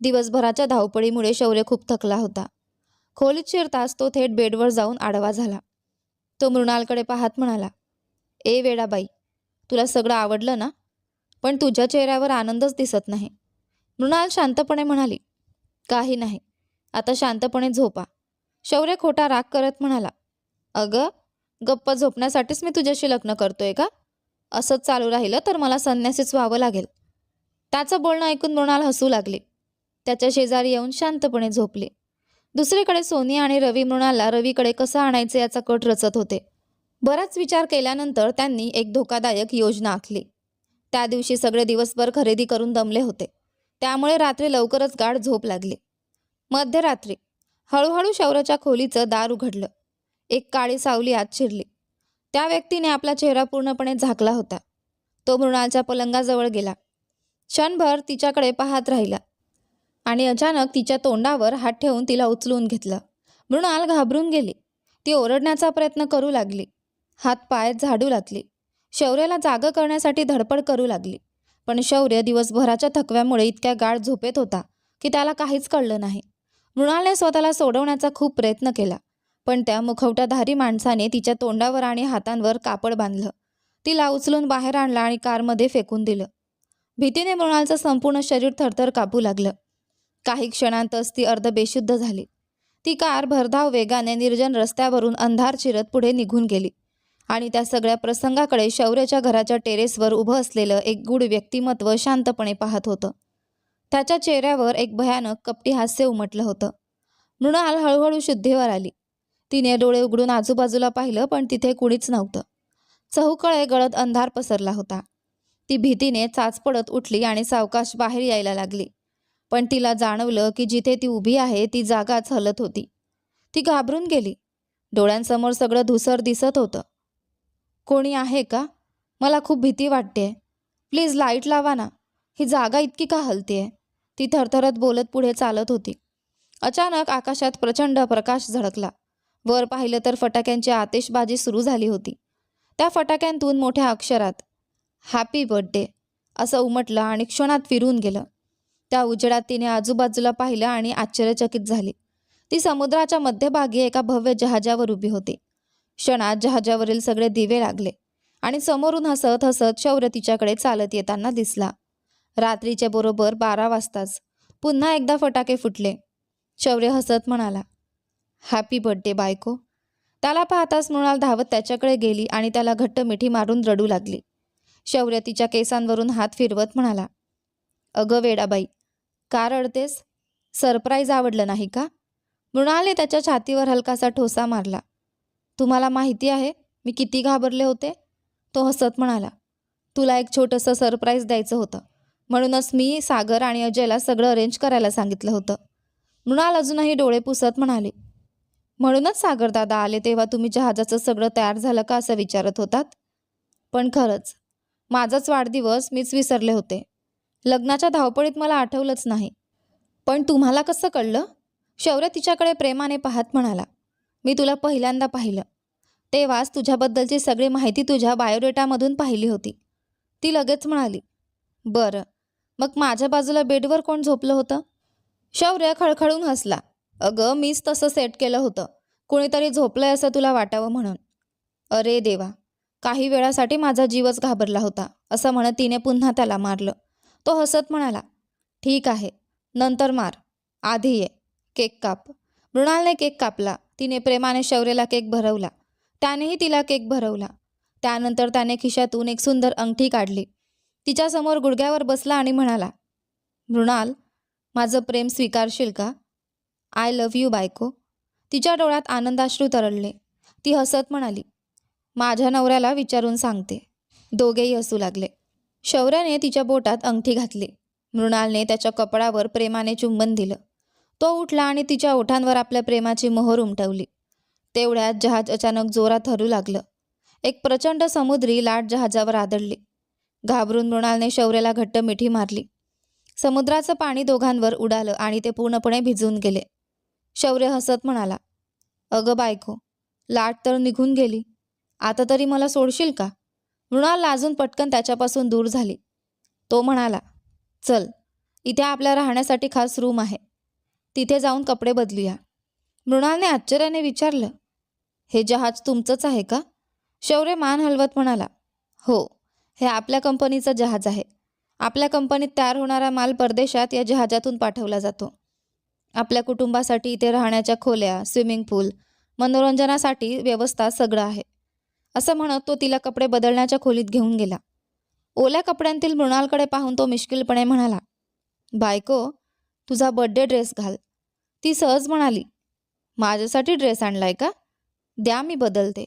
दिवसभराच्या धावपळीमुळे शौर्य खूप थकला होता. खोलीत शिरताच तो थेट बेडवर जाऊन आडवा झाला. तो मृणालकडे पाहत म्हणाला, ए वेडाबाई, तुला सगळं आवडलं ना? पण तुझ्या चेहऱ्यावर आनंदच दिसत नाही. मृणाल शांतपणे म्हणाली, काही नाही. आता शांतपणे झोपा. शौर्य खोटा राग करत म्हणाला, अगं, गप्प झोपण्यासाठीच मी तुझ्याशी लग्न करतोय का? असंच चालू राहिलं तर मला संन्यासीच व्हावं लागेल. त्याचं बोलणं ऐकून मृणाल हसू लागली. त्याच्या शेजारी येऊन शांतपणे झोपली. दुसरीकडे सोनी आणि रवी मृणालला रवीकडे कसं आणायचे याचा कट रचत होते. बराच विचार केल्यानंतर त्यांनी एक धोकादायक योजना आखली. त्या दिवशी सगळे दिवसभर खरेदी करून दमले होते. त्यामुळे रात्री लवकरच गाढ झोप लागली. मध्यरात्री हळूहळू शौर्याच्या खोलीचं दार उघडलं. एक काळी सावली आत शिरली. त्या व्यक्तीने आपला चेहरा पूर्णपणे झाकला होता. तो मृणालच्या पलंगाजवळ गेला. क्षणभर तिच्याकडे पाहत राहिला आणि अचानक तिच्या तोंडावर हात ठेवून तिला उचलून घेतलं. मृणाल घाबरून गेली. ती ओरडण्याचा प्रयत्न करू लागली. हातपाय झाडू लागली. शौर्याला जागं करण्यासाठी धडपड करू लागली. पण शौर्य दिवसभराच्या थकव्यामुळे इतक्या गाढ झोपेत होता की त्याला काहीच कळलं नाही. मृणालने स्वतःला सोडवण्याचा खूप प्रयत्न केला, पण त्या मुखवटाधारी माणसाने तिच्या तोंडावर आणि हातांवर कापड बांधलं. तिला उचलून बाहेर आणलं आणि कारमध्ये फेकून दिलं. भीतीने मृणालचं संपूर्ण शरीर थरथर कापू लागलं. काही क्षणांतच ती अर्धबेशुद्ध झाली. ती कार भरधाव वेगाने निर्जन रस्त्यावरून अंधार चिरत पुढे निघून गेली आणि त्या सगळ्या प्रसंगाकडे शौर्याच्या घराच्या टेरेसवर उभं असलेलं एक गूढ व्यक्तिमत्व शांतपणे पाहत होतं. त्याच्या चेहऱ्यावर एक भयानक कपटी हास्य उमटलं होतं. मृणाल हळूहळू शुद्धीवर आली. तिने डोळे उघडून आजूबाजूला पाहिलं, पण तिथे कुणीच नव्हतं. चहूकडे गडद अंधार पसरला होता. ती भीतीने चाचपडत उठली आणि सावकाश बाहेर यायला लागली. पण तिला जाणवलं की जिथे ती उभी आहे ती जागाच हलत होती. ती घाबरून गेली. डोळ्यांसमोर सगळं धुसर दिसत होतं. कोणी आहे का? मला खूप भीती वाटतेय. प्लीज लाईट लावा ना. ही जागा इतकी का हलतेय? ती थरथरत बोलत पुढे चालत होती. अचानक आकाशात प्रचंड प्रकाश झळकला. वर पाहिलं तर फटाक्यांची आतिषबाजी सुरू झाली होती. त्या फटाक्यांतून मोठ्या अक्षरात हॅपी बर्थडे असं उमटलं आणि क्षणात फिरून गेलं. त्या उजेडात तिने आजूबाजूला पाहिलं आणि आश्चर्यचकित झाली. ती समुद्राच्या मध्यभागी एका भव्य जहाजावर उभी होती. क्षणात जहाजावरील सगळे दिवे लागले आणि समोरून हसत हसत शौर्य तिच्याकडे चालत येताना दिसला. रात्रीचे बरोबर 12 वाजताच पुन्हा एकदा फटाके फुटले. शौर्य हसत म्हणाला, हॅपी बर्थडे बायको. त्याला पाहताच मृणाल धावत त्याच्याकडे गेली आणि त्याला घट्ट मिठी मारून रडू लागली. शौर्य तिच्या केसांवरून हात फिरवत म्हणाला, अगं वेडाबाई, का रडतेस? सरप्राईज आवडलं नाही का? मृणालने त्याच्या छातीवर हलकासा ठोसा मारला. तुम्हाला माहिती आहे मी किती घाबरले होते? तो हसत म्हणाला, तुला एक छोटंसं सरप्राईज द्यायचं होतं, म्हणूनच मी सागर आणि अजयला सगळं अरेंज करायला सांगितलं होतं. मृणाल अजूनही डोळे पुसत म्हणाले, म्हणूनच सागर दादा आले तेव्हा तुम्ही जहाजाचं सगळं तयार झालं का असं विचारत होतात? पण खरंच माझाच वाढदिवस मीच विसरले होते. लग्नाच्या धावपळीत मला आठवलंच नाही. पण तुम्हाला कसं कळलं? शौर्य तिच्याकडे प्रेमाने पाहत म्हणाला, मी तुला पहिल्यांदा पाहिलं तेव्हाच तुझ्याबद्दलची सगळी माहिती तुझ्या बायोडेटामधून पाहिली होती. ती लगेच म्हणाली, बरं, मग माझ्या बाजूला बेडवर कोण झोपलं होतं? शौर्य खळखळून हसला. अगं, मीच तसं सेट केलं होतं. कुणीतरी झोपलंय असं तुला वाटावं म्हणून. अरे देवा! काही वेळासाठी माझा जीवच घाबरला होता, असं म्हणत तिने पुन्हा त्याला मारलं. तो हसत म्हणाला, ठीक आहे, नंतर मार. आधी ये, केक काप. मृणालने केक कापला. तिने प्रेमाने शौर्यला केक भरवला. त्यानेही तिला केक भरवला. त्यानंतर त्याने खिशातून एक सुंदर अंगठी काढली. तिच्यासमोर गुडघ्यावर बसला आणि म्हणाला, मृणाल, माझं प्रेम स्वीकारशील का? आय लव्ह यू बायको. तिच्या डोळ्यात आनंदाश्रू तरळले. ती हसत म्हणाली, माझ्या नवऱ्याला विचारून सांगते. दोघेही हसू लागले. शौर्याने तिच्या बोटात अंगठी घातली. मृणालने त्याच्या कपाळावर प्रेमाने चुंबन दिलं. तो उठला आणि तिच्या ओठांवर आपल्या प्रेमाची मोहर उमटवली. तेवढ्यात जहाज अचानक जोरात हलू लागलं. एक प्रचंड समुद्री लाट जहाजावर आदळली. घाबरून मृणालने शौर्याला घट्ट मिठी मारली. समुद्राचं पाणी दोघांवर उडालं आणि ते पूर्णपणे भिजून गेले. शौर्य हसत म्हणाला, अगं बायको, लाट तर निघून गेली. आता तरी मला सोडशील का? मृणाल लाजून पटकन त्याच्यापासून दूर झाली. तो म्हणाला, चल, इथे आपल्या राहण्यासाठी खास रूम आहे. तिथे जाऊन कपडे बदलूया. मृणालने आश्चर्याने विचारलं, हे जहाज तुमचंच आहे का? शौर्य मान हलवत म्हणाला, हो, हे आपल्या कंपनीचं जहाज आहे. आपल्या कंपनीत तयार होणारा माल परदेशात या जहाजातून पाठवला जातो. आपल्या कुटुंबासाठी इथे राहण्याच्या खोल्या, स्विमिंग पूल, मनोरंजनासाठी व्यवस्था सगळं आहे. असं म्हणत तो तिला कपडे बदलण्याच्या खोलीत घेऊन गेला. ओल्या कपड्यांतील मृणालकडे पाहून तो मिश्किलपणे म्हणाला, बायको, तुझा बर्थडे ड्रेस घाल. ती सहज म्हणाली, माझ्यासाठी ड्रेस आणलाय का? द्या, मी बदलते.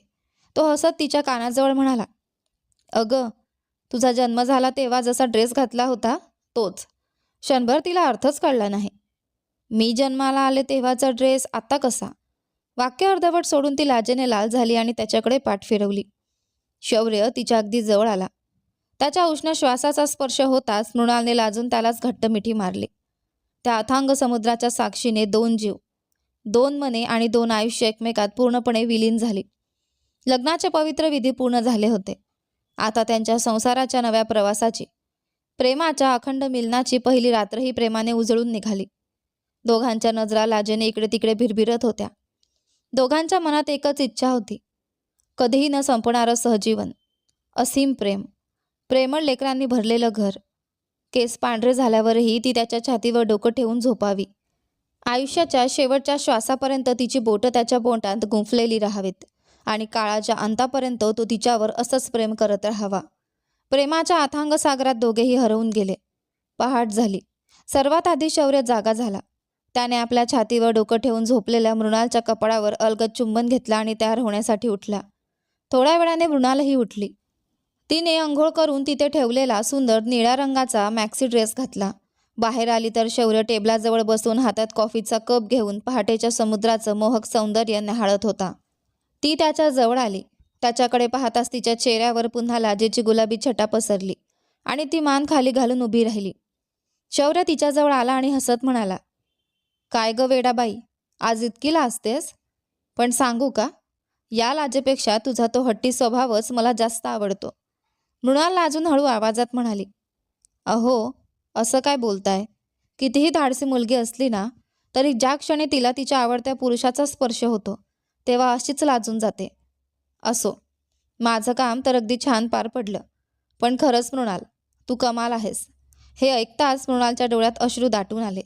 तो हसत तिच्या कानाजवळ म्हणाला, अगं, तुझा जन्म झाला तेव्हा जसा ड्रेस घातला होता तोच. क्षणभर तिला अर्थच कळला नाही. मी जन्माला आले तेव्हाचा ड्रेस आता कसा? वाक्य अर्धवट सोडून ती लाजेने लाल झाली आणि त्याच्याकडे पाठ फिरवली. शौर्य तिच्या अगदी जवळ आला. त्याच्या उष्ण श्वासाचा स्पर्श होताच मृणालने लाजून त्यालाच घट्ट मिठी मारली. त्या अथांग समुद्राच्या साक्षीने दोन जीव, दोन मने आणि दोन आयुष्य एकमेकात पूर्णपणे विलीन झाली. लग्नाचे पवित्र विधी पूर्ण झाले होते. आता त्यांच्या संसाराच्या नव्या प्रवासाची, प्रेमाच्या अखंड मिलनाची पहिली रात्रही प्रेमाने उजळून निघाली. दोघांच्या नजरा लाजेने इकडे तिकडे भिरभिरत होत्या. दोघांच्या मनात एकच इच्छा होती, कधीही न संपणारं सहजीवन, असीम प्रेम, प्रेमळ लेकरांनी भरलेलं घर. केस पांढरे झाल्यावरही ती त्याच्या छातीवर डोकं ठेवून झोपावी. आयुष्याच्या शेवटच्या श्वासापर्यंत तिची बोटं त्याच्या बोटांत गुंफलेली राहावीत आणि काळाच्या अंतापर्यंत तो तिच्यावर असंच प्रेम करत राहावा. प्रेमाच्या अथांग सागरात दोघेही हरवून गेले. पहाट झाली. सर्वात आधी शौर्य जागा झाला. त्याने आपल्या छातीवर डोकं ठेवून झोपलेल्या मृणालच्या कपाळावर अलगद चुंबन घेतला आणि तयार होण्यासाठी उठला. थोड्या वेळाने मृणालही उठली. तिने अंघोळ करून तिथे ठेवलेला सुंदर निळ्या रंगाचा मॅक्सी ड्रेस घातला. बाहेर आली तर शौर्य टेबलाजवळ बसून हातात कॉफीचा कप घेऊन पहाटेच्या समुद्राचं मोहक सौंदर्य न्याहाळत होता. ती त्याच्या जवळ आली. त्याच्याकडे पाहताच तिच्या चेहऱ्यावर पुन्हा लाजेची गुलाबी छटा पसरली आणि ती मान खाली घालून उभी राहिली. शौर्य तिच्याजवळ आला आणि हसत म्हणाला, काय ग वेडाबाई, आज इतकी लाजतेस? पण सांगू का, या लाजेपेक्षा तुझा तो हट्टी स्वभावच मला जास्त आवडतो. मृणाल लाजून हळू आवाजात म्हणाली, अहो, असं काय बोलताय? कितीही धाडसी मुलगी असली ना, तरी ज्या क्षणी तिला तिच्या आवडत्या पुरुषाचा स्पर्श होतो तेव्हा अशीच लाजून जाते. असो, माझं काम तर अगदी छान पार पडलं. पण खरंच मृणाल, तू कमाल आहेस. हे ऐकताच मृणालच्या डोळ्यात अश्रू दाटून आले.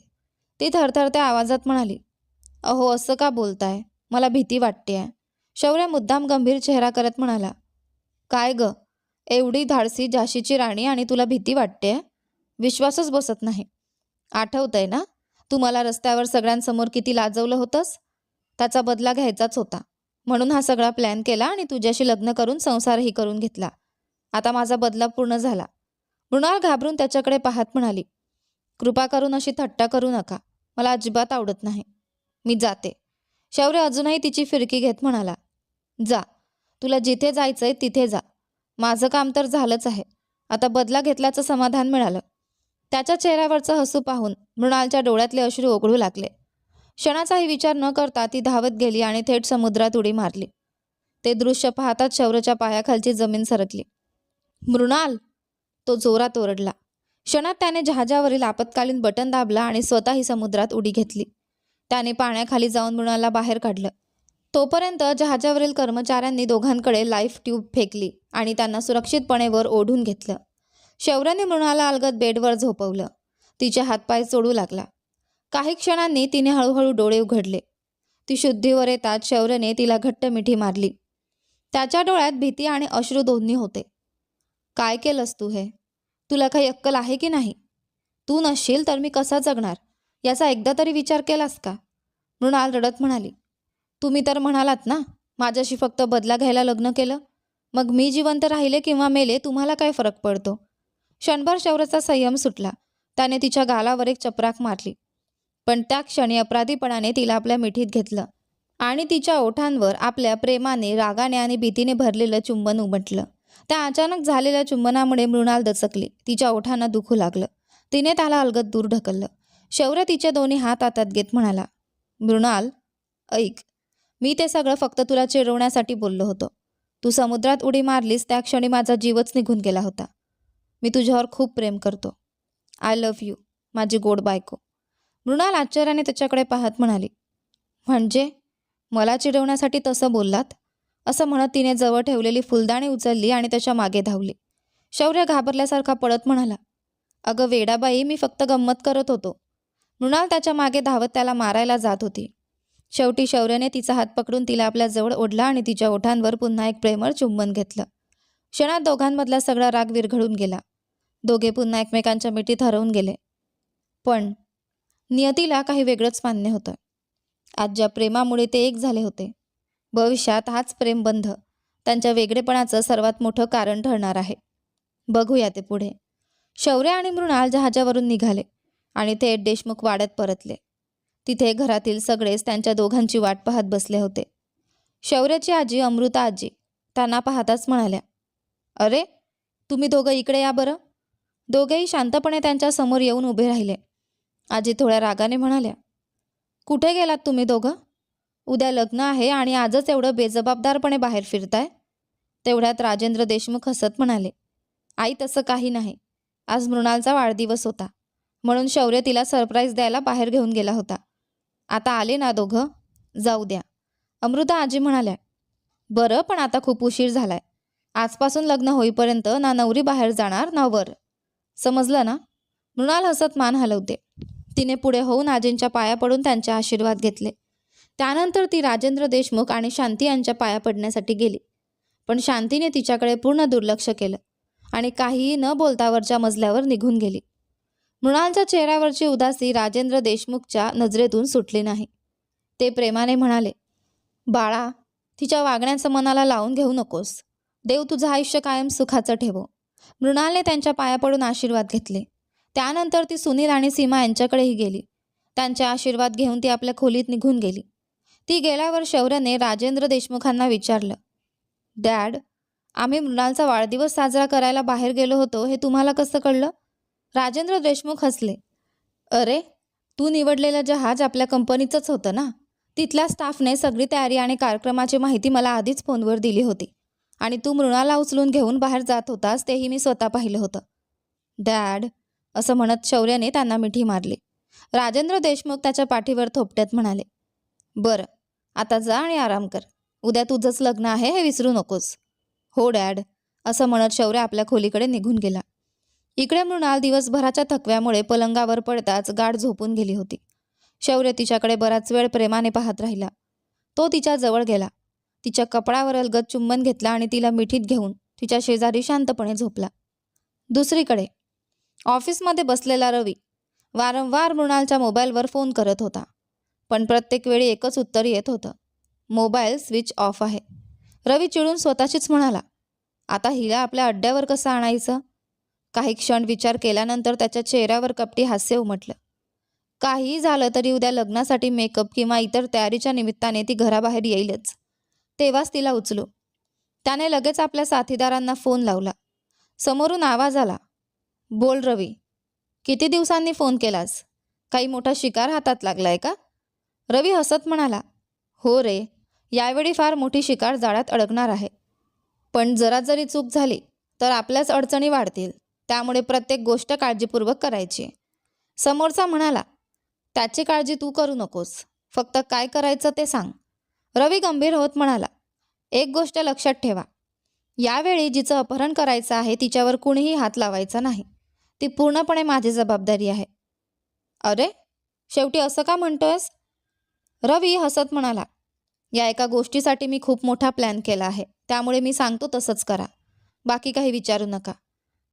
ती थरथरत्या आवाजात म्हणाली, अहो, असं का बोलताय? मला भीती वाटतेय. शौर्य मुद्दाम गंभीर चेहरा करत म्हणाला, काय ग, एवढी धाडसी झाशीची राणी आणि तुला भीती वाटते? विश्वासच बसत नाही. आठवतंय ना, तू मला रस्त्यावर सगळ्यांसमोर किती लाजवलं होतंस? त्याचा बदला घ्यायचाच होता. म्हणून हा सगळा प्लॅन केला आणि तुझ्याशी लग्न करून संसारही करून घेतला. आता माझा बदला पूर्ण झाला. मृणाल घाबरून त्याच्याकडे पाहत म्हणाली, कृपा करून अशी थट्टा करू नका. मला अजिबात आवडत नाही. मी जाते. शौर्य अजूनही तिची फिरकी घेत म्हणाला, जा, तुला जिथे जायचंय तिथे जा. माझं काम तर झालंच आहे. आता बदला घेतल्याचं समाधान मिळालं. त्याच्या चेहऱ्यावरचं हसू पाहून मृणालच्या डोळ्यातले अश्रू ओघळू लागले. क्षणाचाही विचार न करता ती धावत गेली आणि थेट समुद्रात उडी मारली. ते दृश्य पाहताच शौर्यच्या पायाखालची जमीन सरकली. मृणाल, तो जोरात ओरडला. क्षणात त्याने जहाजावरील आपत्कालीन बटन दाबला आणि स्वतःही समुद्रात उडी घेतली. त्याने पाण्याखाली जाऊन मृणालला बाहेर काढलं. तोपर्यंत जहाजावरील कर्मचाऱ्यांनी दोघांकडे लाईफ ट्यूब फेकली आणि त्यांना सुरक्षितपणे वर ओढून घेतलं. शौर्याने मृणालला अलगद बेडवर झोपवलं. तिचे हातपाय चोळू लागला. काही क्षणांनी तिने हळूहळू डोळे उघडले. ती शुद्धीवर येताच शौर्याने तिला घट्ट मिठी मारली. त्याच्या डोळ्यात भीती आणि अश्रू दोन्ही होते. काय केलंस तू हे? तुला काही अक्कल आहे की नाही? तू नसशील तर मी कसा जगणार याचा एकदा तरी विचार केलास का? मृणाल रडत म्हणाली. तुम्ही तर म्हणालात ना माझ्याशी फक्त बदला घ्यायला लग्न केलं. मग मी जिवंत राहिले किंवा मेले तुम्हाला काय फरक पडतो? क्षणभर शौर्याचा संयम सुटला. त्याने तिच्या गालावर एक चपराक मारली. पण त्या क्षणी अपराधीपणाने तिला आपल्या मिठीत घेतलं आणि तिच्या ओठांवर आपल्या प्रेमाने, रागाने आणि भीतीने भरलेलं चुंबन उमटलं. त्या अचानक झालेल्या चुंबनामुळे मृणाल दचकली. तिच्या ओठांना दुखू लागलं. तिने त्याला अलगद दूर ढकललं. शौर्य तिचे दोन्ही हात हातात घेत म्हणाला, मृणाल, ऐक, मी ते सगळं फक्त तुला चिडवण्यासाठी बोललो होतो. तू समुद्रात उडी मारलीस त्या क्षणी माझा जीवच निघून गेला होता. मी तुझ्यावर खूप प्रेम करतो. आय लव्ह यू, माझी गोड बायको. मृणाल आश्चर्याने त्याच्याकडे पाहत म्हणाली, म्हणजे मला चिडवण्यासाठी तसं बोललात? असं म्हणत तिने जवळ ठेवलेली फुलदाणी उचलली आणि त्याच्या मागे धावली. शौर्य घाबरल्यासारखा पळत म्हणाला, अगं वेडाबाई, मी फक्त गंमत करत होतो. मृणाल त्याच्या मागे धावत त्याला मारायला जात होती. शेवटी शौर्याने तिचा हात पकडून तिला आपल्या जवळ ओढला आणि तिच्या ओठांवर पुन्हा एक प्रेमळ चुंबन घेतलं. क्षणात दोघांमधला सगळा राग विरघळून गेला. दोघे पुन्हा एकमेकांच्या मिठीत हरवून गेले. पण नियतीला काही वेगळंच मान्य होतं. आज ज्या प्रेमामुळे ते एक झाले होते, भविष्यात हाच प्रेमबंध त्यांच्या वेगळेपणाचं सर्वात मोठं कारण ठरणार आहे. बघूया ते पुढे. शौर्य आणि मृणाल जहाजावरून निघाले आणि थेट देशमुख वाड्यात परतले. तिथे घरातील सगळेच त्यांच्या दोघांची वाट पाहत बसले होते. शौर्याची आजी अमृता आजी त्यांना पाहताच म्हणाल्या, अरे, तुम्ही दोघं इकडे या बरं. दोघेही शांतपणे त्यांच्या समोर येऊन उभे राहिले. आजी थोड्या रागाने म्हणाल्या, कुठे गेलात तुम्ही दोघं? उद्या लग्न आहे आणि आजच एवढं बेजबाबदारपणे बाहेर फिरताय? तेवढ्यात राजेंद्र देशमुख हसत म्हणाले, आई, तसं काही नाही. आज मृणालचा वाढदिवस होता म्हणून शौर्य तिला सरप्राईज द्यायला बाहेर घेऊन गेला होता. आता आले ना दोघं, जाऊ द्या. अमृता आजी म्हणाल्या, बरं, पण आता खूप उशीर झालाय. आजपासून लग्न होईपर्यंत ना नवरी बाहेर जाणार ना वर, समजलं ना? मृणाल हसत मान हलवते. तिने पुढे होऊन आजींच्या पाया पडून त्यांचे आशीर्वाद घेतले. त्यानंतर ती राजेंद्र देशमुख आणि शांती यांच्या पाया पडण्यासाठी गेली. पण शांतीने तिच्याकडे पूर्ण दुर्लक्ष केलं आणि काहीही न बोलता वरच्या मजल्यावर निघून गेली. मृणालच्या चेहऱ्यावरची उदासी राजेंद्र देशमुखच्या नजरेतून सुटली नाही. ते प्रेमाने म्हणाले, बाळा, तिच्या वागण्याचं मनाला लावून घेऊ नकोस. देव तुझं आयुष्य कायम सुखाचं ठेवो. मृणालने त्यांच्या पाया पडून आशीर्वाद घेतले. त्यानंतर ती सुनील आणि सीमा यांच्याकडेही गेली. त्यांचे आशीर्वाद घेऊन ती आपल्या खोलीत निघून गेली. ती गेल्यावर शौर्यने राजेंद्र देशमुखांना विचारलं, डॅड, आम्ही मृणालचा वाढदिवस साजरा करायला बाहेर गेलो होतो हे तुम्हाला कसं कळलं? राजेंद्र देशमुख हसले, अरे, तू निवडलेलं जहाज आपल्या कंपनीचंच होतं ना. तिथल्या स्टाफने सगळी तयारी आणि कार्यक्रमाची माहिती मला आधीच फोनवर दिली होती आणि तू मृणालला उचलून घेऊन बाहेर जात होतास तेही मी स्वतः पाहिलं होतं. डॅड, असं म्हणत शौर्याने त्यांना मिठी मारली. राजेंद्र देशमुख त्याच्या पाठीवर थोपटत म्हणाले, बरं, आता जा आणि आराम कर. उद्या तुझंच लग्न आहे हे विसरू नकोस. हो डॅड, असं म्हणत शौर्य आपल्या खोलीकडे निघून गेला. इकडे मृणाल दिवसभराच्या थकव्यामुळे पलंगावर पडताच गाढ झोपून गेली होती. शौर्य तिच्याकडे बराच वेळ प्रेमाने पाहत राहिला. तो तिच्या जवळ गेला. तिच्या कपडावर अलगद चुंबन घेतला आणि तिला मिठीत घेऊन तिच्या शेजारी शांतपणे झोपला. दुसरीकडे ऑफिसमध्ये बसलेला रवी वारंवार मृणालच्या मोबाईलवर फोन करत होता. पण प्रत्येक वेळी एकच उत्तर येत होतं, मोबाईल स्विच ऑफ आहे. रवी चिडून स्वतःशीच म्हणाला, आता हिला आपल्या अड्ड्यावर कसं आणायचं? काही क्षण विचार केल्यानंतर त्याच्या चेहऱ्यावर कपटी हास्य उमटलं. काहीही झालं तरी उद्या लग्नासाठी मेकअप किंवा इतर तयारीच्या निमित्ताने ती घराबाहेर येईलच. तेव्हाच तिला उचलू. त्याने लगेच आपल्या साथीदारांना फोन लावला. समोरून आवाज आला, बोल रवी, किती दिवसांनी फोन केलास? काही मोठा शिकार हातात लागलाय का? रवी हसत म्हणाला, हो रे, यावेळी फार मोठी शिकार जाळ्यात अडकणार आहे. पण जरा जरी चूक झाली तर आपल्याच अडचणी वाढतील. त्यामुळे प्रत्येक गोष्ट काळजीपूर्वक करायची. समोरचा म्हणाला, त्याची काळजी तू करू नकोस, फक्त काय करायचं ते सांग. रवी गंभीर होत म्हणाला, एक गोष्ट लक्षात ठेवा, यावेळी जिचं अपहरण करायचं आहे तिच्यावर कुणीही हात लावायचा नाही. ती पूर्णपणे माझी जबाबदारी आहे. अरे, शेवटी असं का म्हणतोयस? रवी हसत म्हणाला, या एका गोष्टीसाठी मी खूप मोठा प्लॅन केला आहे, त्यामुळे मी सांगतो तसंच करा. बाकी काही विचारू नका.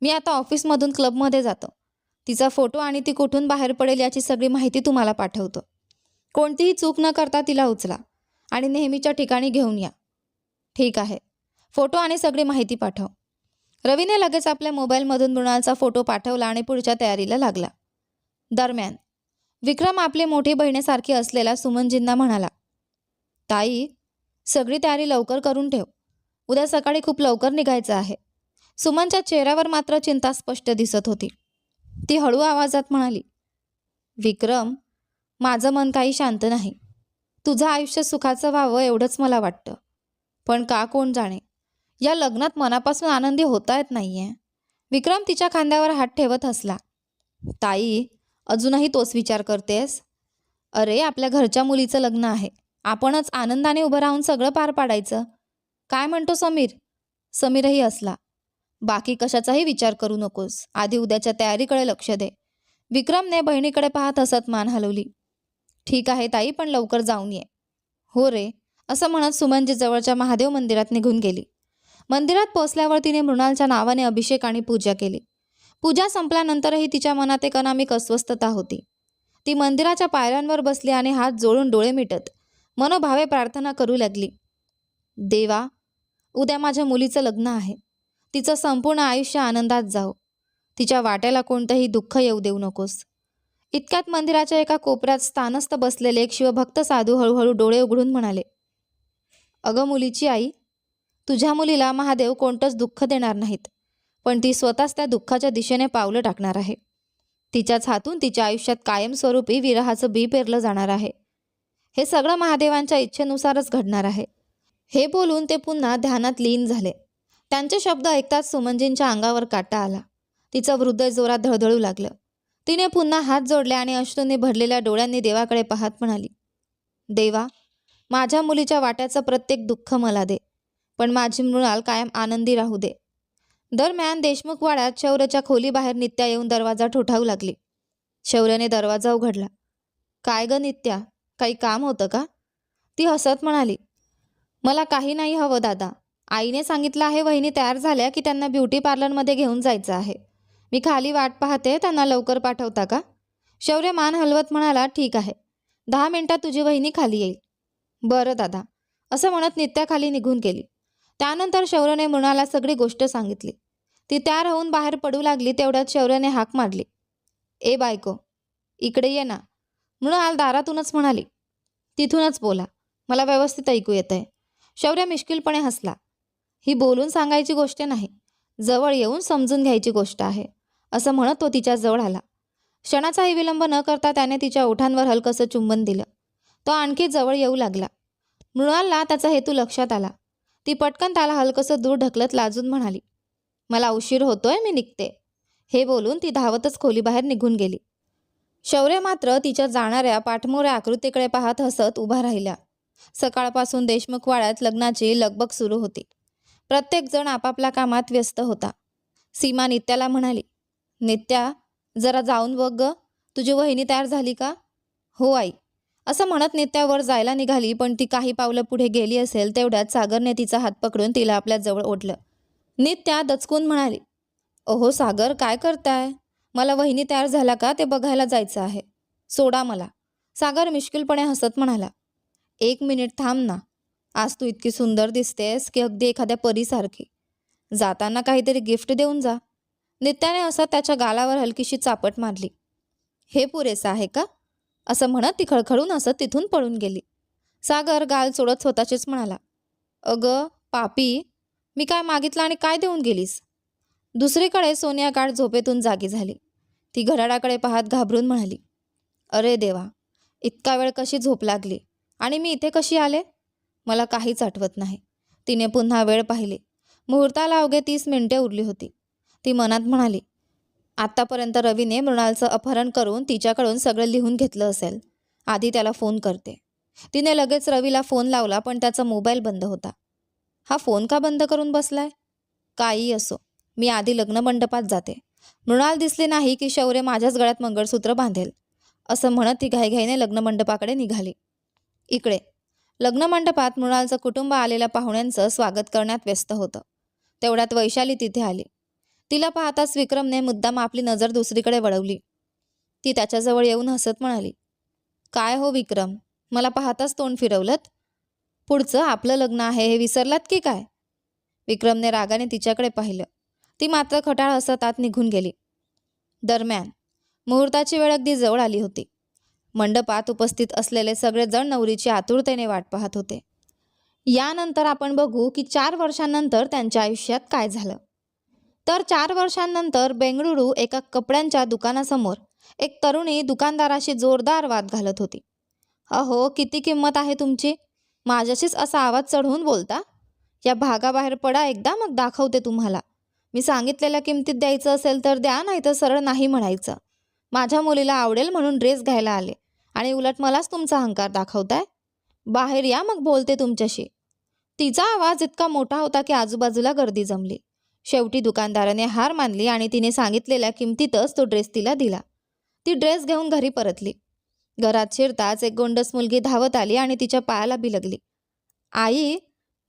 मी आता ऑफिसमधून क्लबमध्ये जातो. तिचा फोटो आणि ती कुठून बाहेर पडेल याची सगळी माहिती तुम्हाला पाठवतो. कोणतीही चूक न करता तिला उचला आणि नेहमीच्या ठिकाणी घेऊन या. ठीक आहे. फोटो आणि सगळी माहिती पाठव. रवीने लगेच आपल्या मोबाईलमधून मृणालचा फोटो पाठवला आणि पुढच्या तयारीला लागला. दरम्यान विक्रम आपली मोठी बहिणीसारखी असलेल्या सुमनजींना म्हणाला, ताई, सगळी तयारी लवकर करून ठेव. उद्या सकाळी खूप लवकर निघायचं आहे. सुमनच्या चेहऱ्यावर मात्र चिंता स्पष्ट दिसत होती. ती हळू आवाजात म्हणाली, विक्रम, माझं मन काही शांत नाही. तुझं आयुष्य सुखाचं व्हावं एवढंच मला वाटतं. पण का कोण जाणे, या लग्नात मनापासून आनंदी होता येत नाहीये. विक्रम तिच्या खांद्यावर हात ठेवत हसला. ताई, अजूनही तोच विचार करतेस? अरे, आपल्या घरच्या मुलीचं लग्न आहे. आपणच आनंदाने उभं राहून सगळं पार पाडायचं. काय म्हणतो समीर? समीरही हसला. बाकी कशाचाही विचार करू नकोस. आधी उद्याच्या तयारीकडे लक्ष दे. विक्रमने बहिणीकडे पाहत हसत मान हलवली. ठीक आहे ताई, पण लवकर जाऊन ये. हो रे, असं म्हणत सुमनजी जवळच्या महादेव मंदिरात निघून गेली. मंदिरात पोहोचल्यावर तिने मृणालच्या नावाने अभिषेक आणि पूजा केली. पूजा संपल्यानंतरही तिच्या मनात एक अनामिक अस्वस्थता होती. ती मंदिराच्या पायऱ्यांवर बसली आणि हात जोडून डोळे मिटत मनोभावे प्रार्थना करू लागली. देवा, उद्या माझ्या मुलीचं लग्न आहे. तिचं संपूर्ण आयुष्य आनंदात जावो. तिच्या वाट्याला कोणतंही दुःख येऊ देऊ नकोस. इतक्यात मंदिराच्या एका कोपऱ्यात स्थानस्थ बसलेले एक शिवभक्त साधू हळूहळू डोळे उघडून म्हणाले, अगं मुलीची आई, तुझ्या मुलीला महादेव कोणतंच दुःख देणार नाहीत, पण ती स्वतःच त्या दुःखाच्या दिशेने पावलं टाकणार आहे. तिच्याच हातून तिच्या आयुष्यात कायमस्वरूपी विरहाचं बी पेरलं जाणार आहे. हे सगळं महादेवांच्या इच्छेनुसारच घडणार आहे. हे बोलून ते पुन्हा ध्यानात लीन झाले. त्यांचे शब्द ऐकताच सुमनजींच्या अंगावर काटा आला. तिचं हृदय जोरात धडधडू लागलं. तिने पुन्हा हात जोडले आणि अश्रूंनी भरलेल्या डोळ्यांनी देवाकडे पाहत म्हणाली, देवा, माझ्या मुलीच्या वाट्याचं प्रत्येक दुःख मला दे, पण माझी मृणाल कायम आनंदी राहू दे. दरम्यान देशमुख वाड्यात शौर्यच्या खोलीबाहेर नित्या येऊन दरवाजा ठोठावू लागली. शौर्यने दरवाजा उघडला. काय ग नित्या, काही काम होतं का? ती हसत म्हणाली, मला काही नाही हवं दादा. आईने सांगितलं आहे वहिनी तयार झाल्या की त्यांना ब्युटी पार्लरमध्ये घेऊन जायचं आहे. मी खाली वाट पाहते, त्यांना लवकर पाठवता का? शौर्य मान हलवत म्हणाला, ठीक आहे. 10 मिनिटात तुझी वहिनी खाली येईल. बरं दादा, असं म्हणत नित्या खाली निघून गेली. त्यानंतर शौर्यने मृणाला सगळी गोष्ट सांगितली. ती तयार होऊन बाहेर पडू लागली. तेवढ्यात शौर्यने हाक मारली, ए बायको, इकडे ये ना. मृणाल दारातूनच म्हणाली, तिथूनच बोला, मला व्यवस्थित ऐकू येतंय. शौर्य मिश्किलपणे हसला. ही बोलून सांगायची गोष्ट नाही, जवळ येऊन समजून घ्यायची गोष्ट आहे, असं म्हणत तो तिच्या जवळ आला. क्षणाचाही विलंब न करता त्याने तिच्या ओठांवर हलकंसं चुंबन दिलं. तो आणखी जवळ येऊ लागला. मृणालला त्याचा हेतू लक्षात आला. ती पटकन त्याला हलकंसं दूर ढकलत लाजून म्हणाली, मला उशीर होतोय, मी निघते. हे बोलून ती धावतच खोलीबाहेर निघून गेली. शौर्य मात्र तिच्या जाणाऱ्या पाठमोऱ्या आकृतीकडे पाहत हसत उभा राहिला. सकाळपासून देशमुख वाड्यात लग्नाची लगबग सुरू होती. प्रत्येकजण आपापल्या कामात व्यस्त होता. सीमा नित्याला म्हणाली, नित्या, जरा जाऊन बघ ग, तुझी वहिनी तयार झाली का? हो आई, असं म्हणत नित्या वर जायला निघाली, पण ती काही पावलं पुढे गेली असेल तेवढ्यात सागरने तिचा हात पकडून तिला आपल्या जवळ ओढलं. नित्या दचकून म्हणाली, अहो सागर, काय करताय? मला वहिनी तयार झाला का ते बघायला जायचं आहे, सोडा मला. सागर मिश्किलपणे हसत म्हणाला, 1 मिनिट थांब ना. आज तू इतकी सुंदर दिसतेस की अगदी एखाद्या परीसारखी. जाताना काहीतरी गिफ्ट देऊन जा. नित्याने हसत त्याच्या गालावर हलकीशी चापट मारली. हे पुरेसं आहे का? असं म्हणत ती खळखळून हसत तिथून पळून गेली. सागर गाल चोळत स्वतःचीच म्हणाला, अगं पापी, मी काय मागितलं आणि काय देऊन गेलीस? दुसरीकडे सोनिया गाढ झोपेतून जागी झाली. ती घड्याळाकडे पाहत घाबरून म्हणाली, अरे देवा, इतका वेळ कशी झोप लागली आणि मी इथे कशी आले? मला काहीच आठवत नाही. तिने पुन्हा वेळ पाहिली. मुहूर्ताला अवघे 30 मिनिटे उरली होती. ती मनात म्हणाली, आत्तापर्यंत रवीने मृणालचं अपहरण करून तिच्याकडून सगळं लिहून घेतलं असेल. आधी त्याला फोन करते. तिने लगेच रवीला फोन लावला, पण त्याचा मोबाईल बंद होता. हा फोन का बंद करून बसलाय? काही असो, मी आधी लग्न मंडपात जाते. मृणाल दिसली नाही की शौर्य माझ्याच गळ्यात मंगळसूत्र बांधेल, असं म्हणत ती घाईघाईने लग्न मंडपाकडे निघाली. इकडे लग्न मंडपात मृणालचं कुटुंब आलेल्या पाहुण्यांचं स्वागत करण्यात व्यस्त होतं. तेवढ्यात वैशाली तिथे आली. तिला पाहताच विक्रमने मुद्दाम आपली नजर दुसरीकडे वळवली. ती त्याच्याजवळ येऊन हसत म्हणाली, काय हो विक्रम, मला पाहताच तोंड फिरवलंत? पुढचं आपलं लग्न आहे हे विसरलात की काय? विक्रमने रागाने तिच्याकडे पाहिलं. ती मात्र खटाळ हसत आत निघून गेली. दरम्यान मुहूर्ताची वेळ अगदी जवळ आली होती. मंडपात उपस्थित असलेले सगळेजण नवरीची आतुरतेने वाट पाहत होते. यानंतर आपण बघू की 4 वर्षांनंतर त्यांच्या आयुष्यात काय झालं. तर 4 वर्षांनंतर बेंगळुरू एका कपड्यांच्या दुकानासमोर एक तरुणी दुकानदाराशी जोरदार वाद घालत होती. अहो, किती किंमत आहे तुमची? माझ्याशीच असा आवाज चढवून बोलता? या भागाबाहेर पडा एकदा, मग दाखवते तुम्हाला. मी सांगितलेल्या किमतीत द्यायचं असेल तर द्या, नाही तर सरळ नाही म्हणायचं. माझ्या मुलीला आवडेल म्हणून ड्रेस घ्यायला आले आणि उलट मलाच तुमचा अहंकार दाखवताय. बाहेर या, मग बोलते तुमच्याशी. तिचा आवाज इतका मोठा होता की आजूबाजूला गर्दी जमली. शेवटी दुकानदाराने हार मानली आणि तिने सांगितलेल्या किमतीतच तो ड्रेस तिला दिला. ती ड्रेस घेऊन घरी परतली. घरात शिरताच एक गोंडस मुलगी धावत आली आणि तिच्या पायाला बिलगली. आई,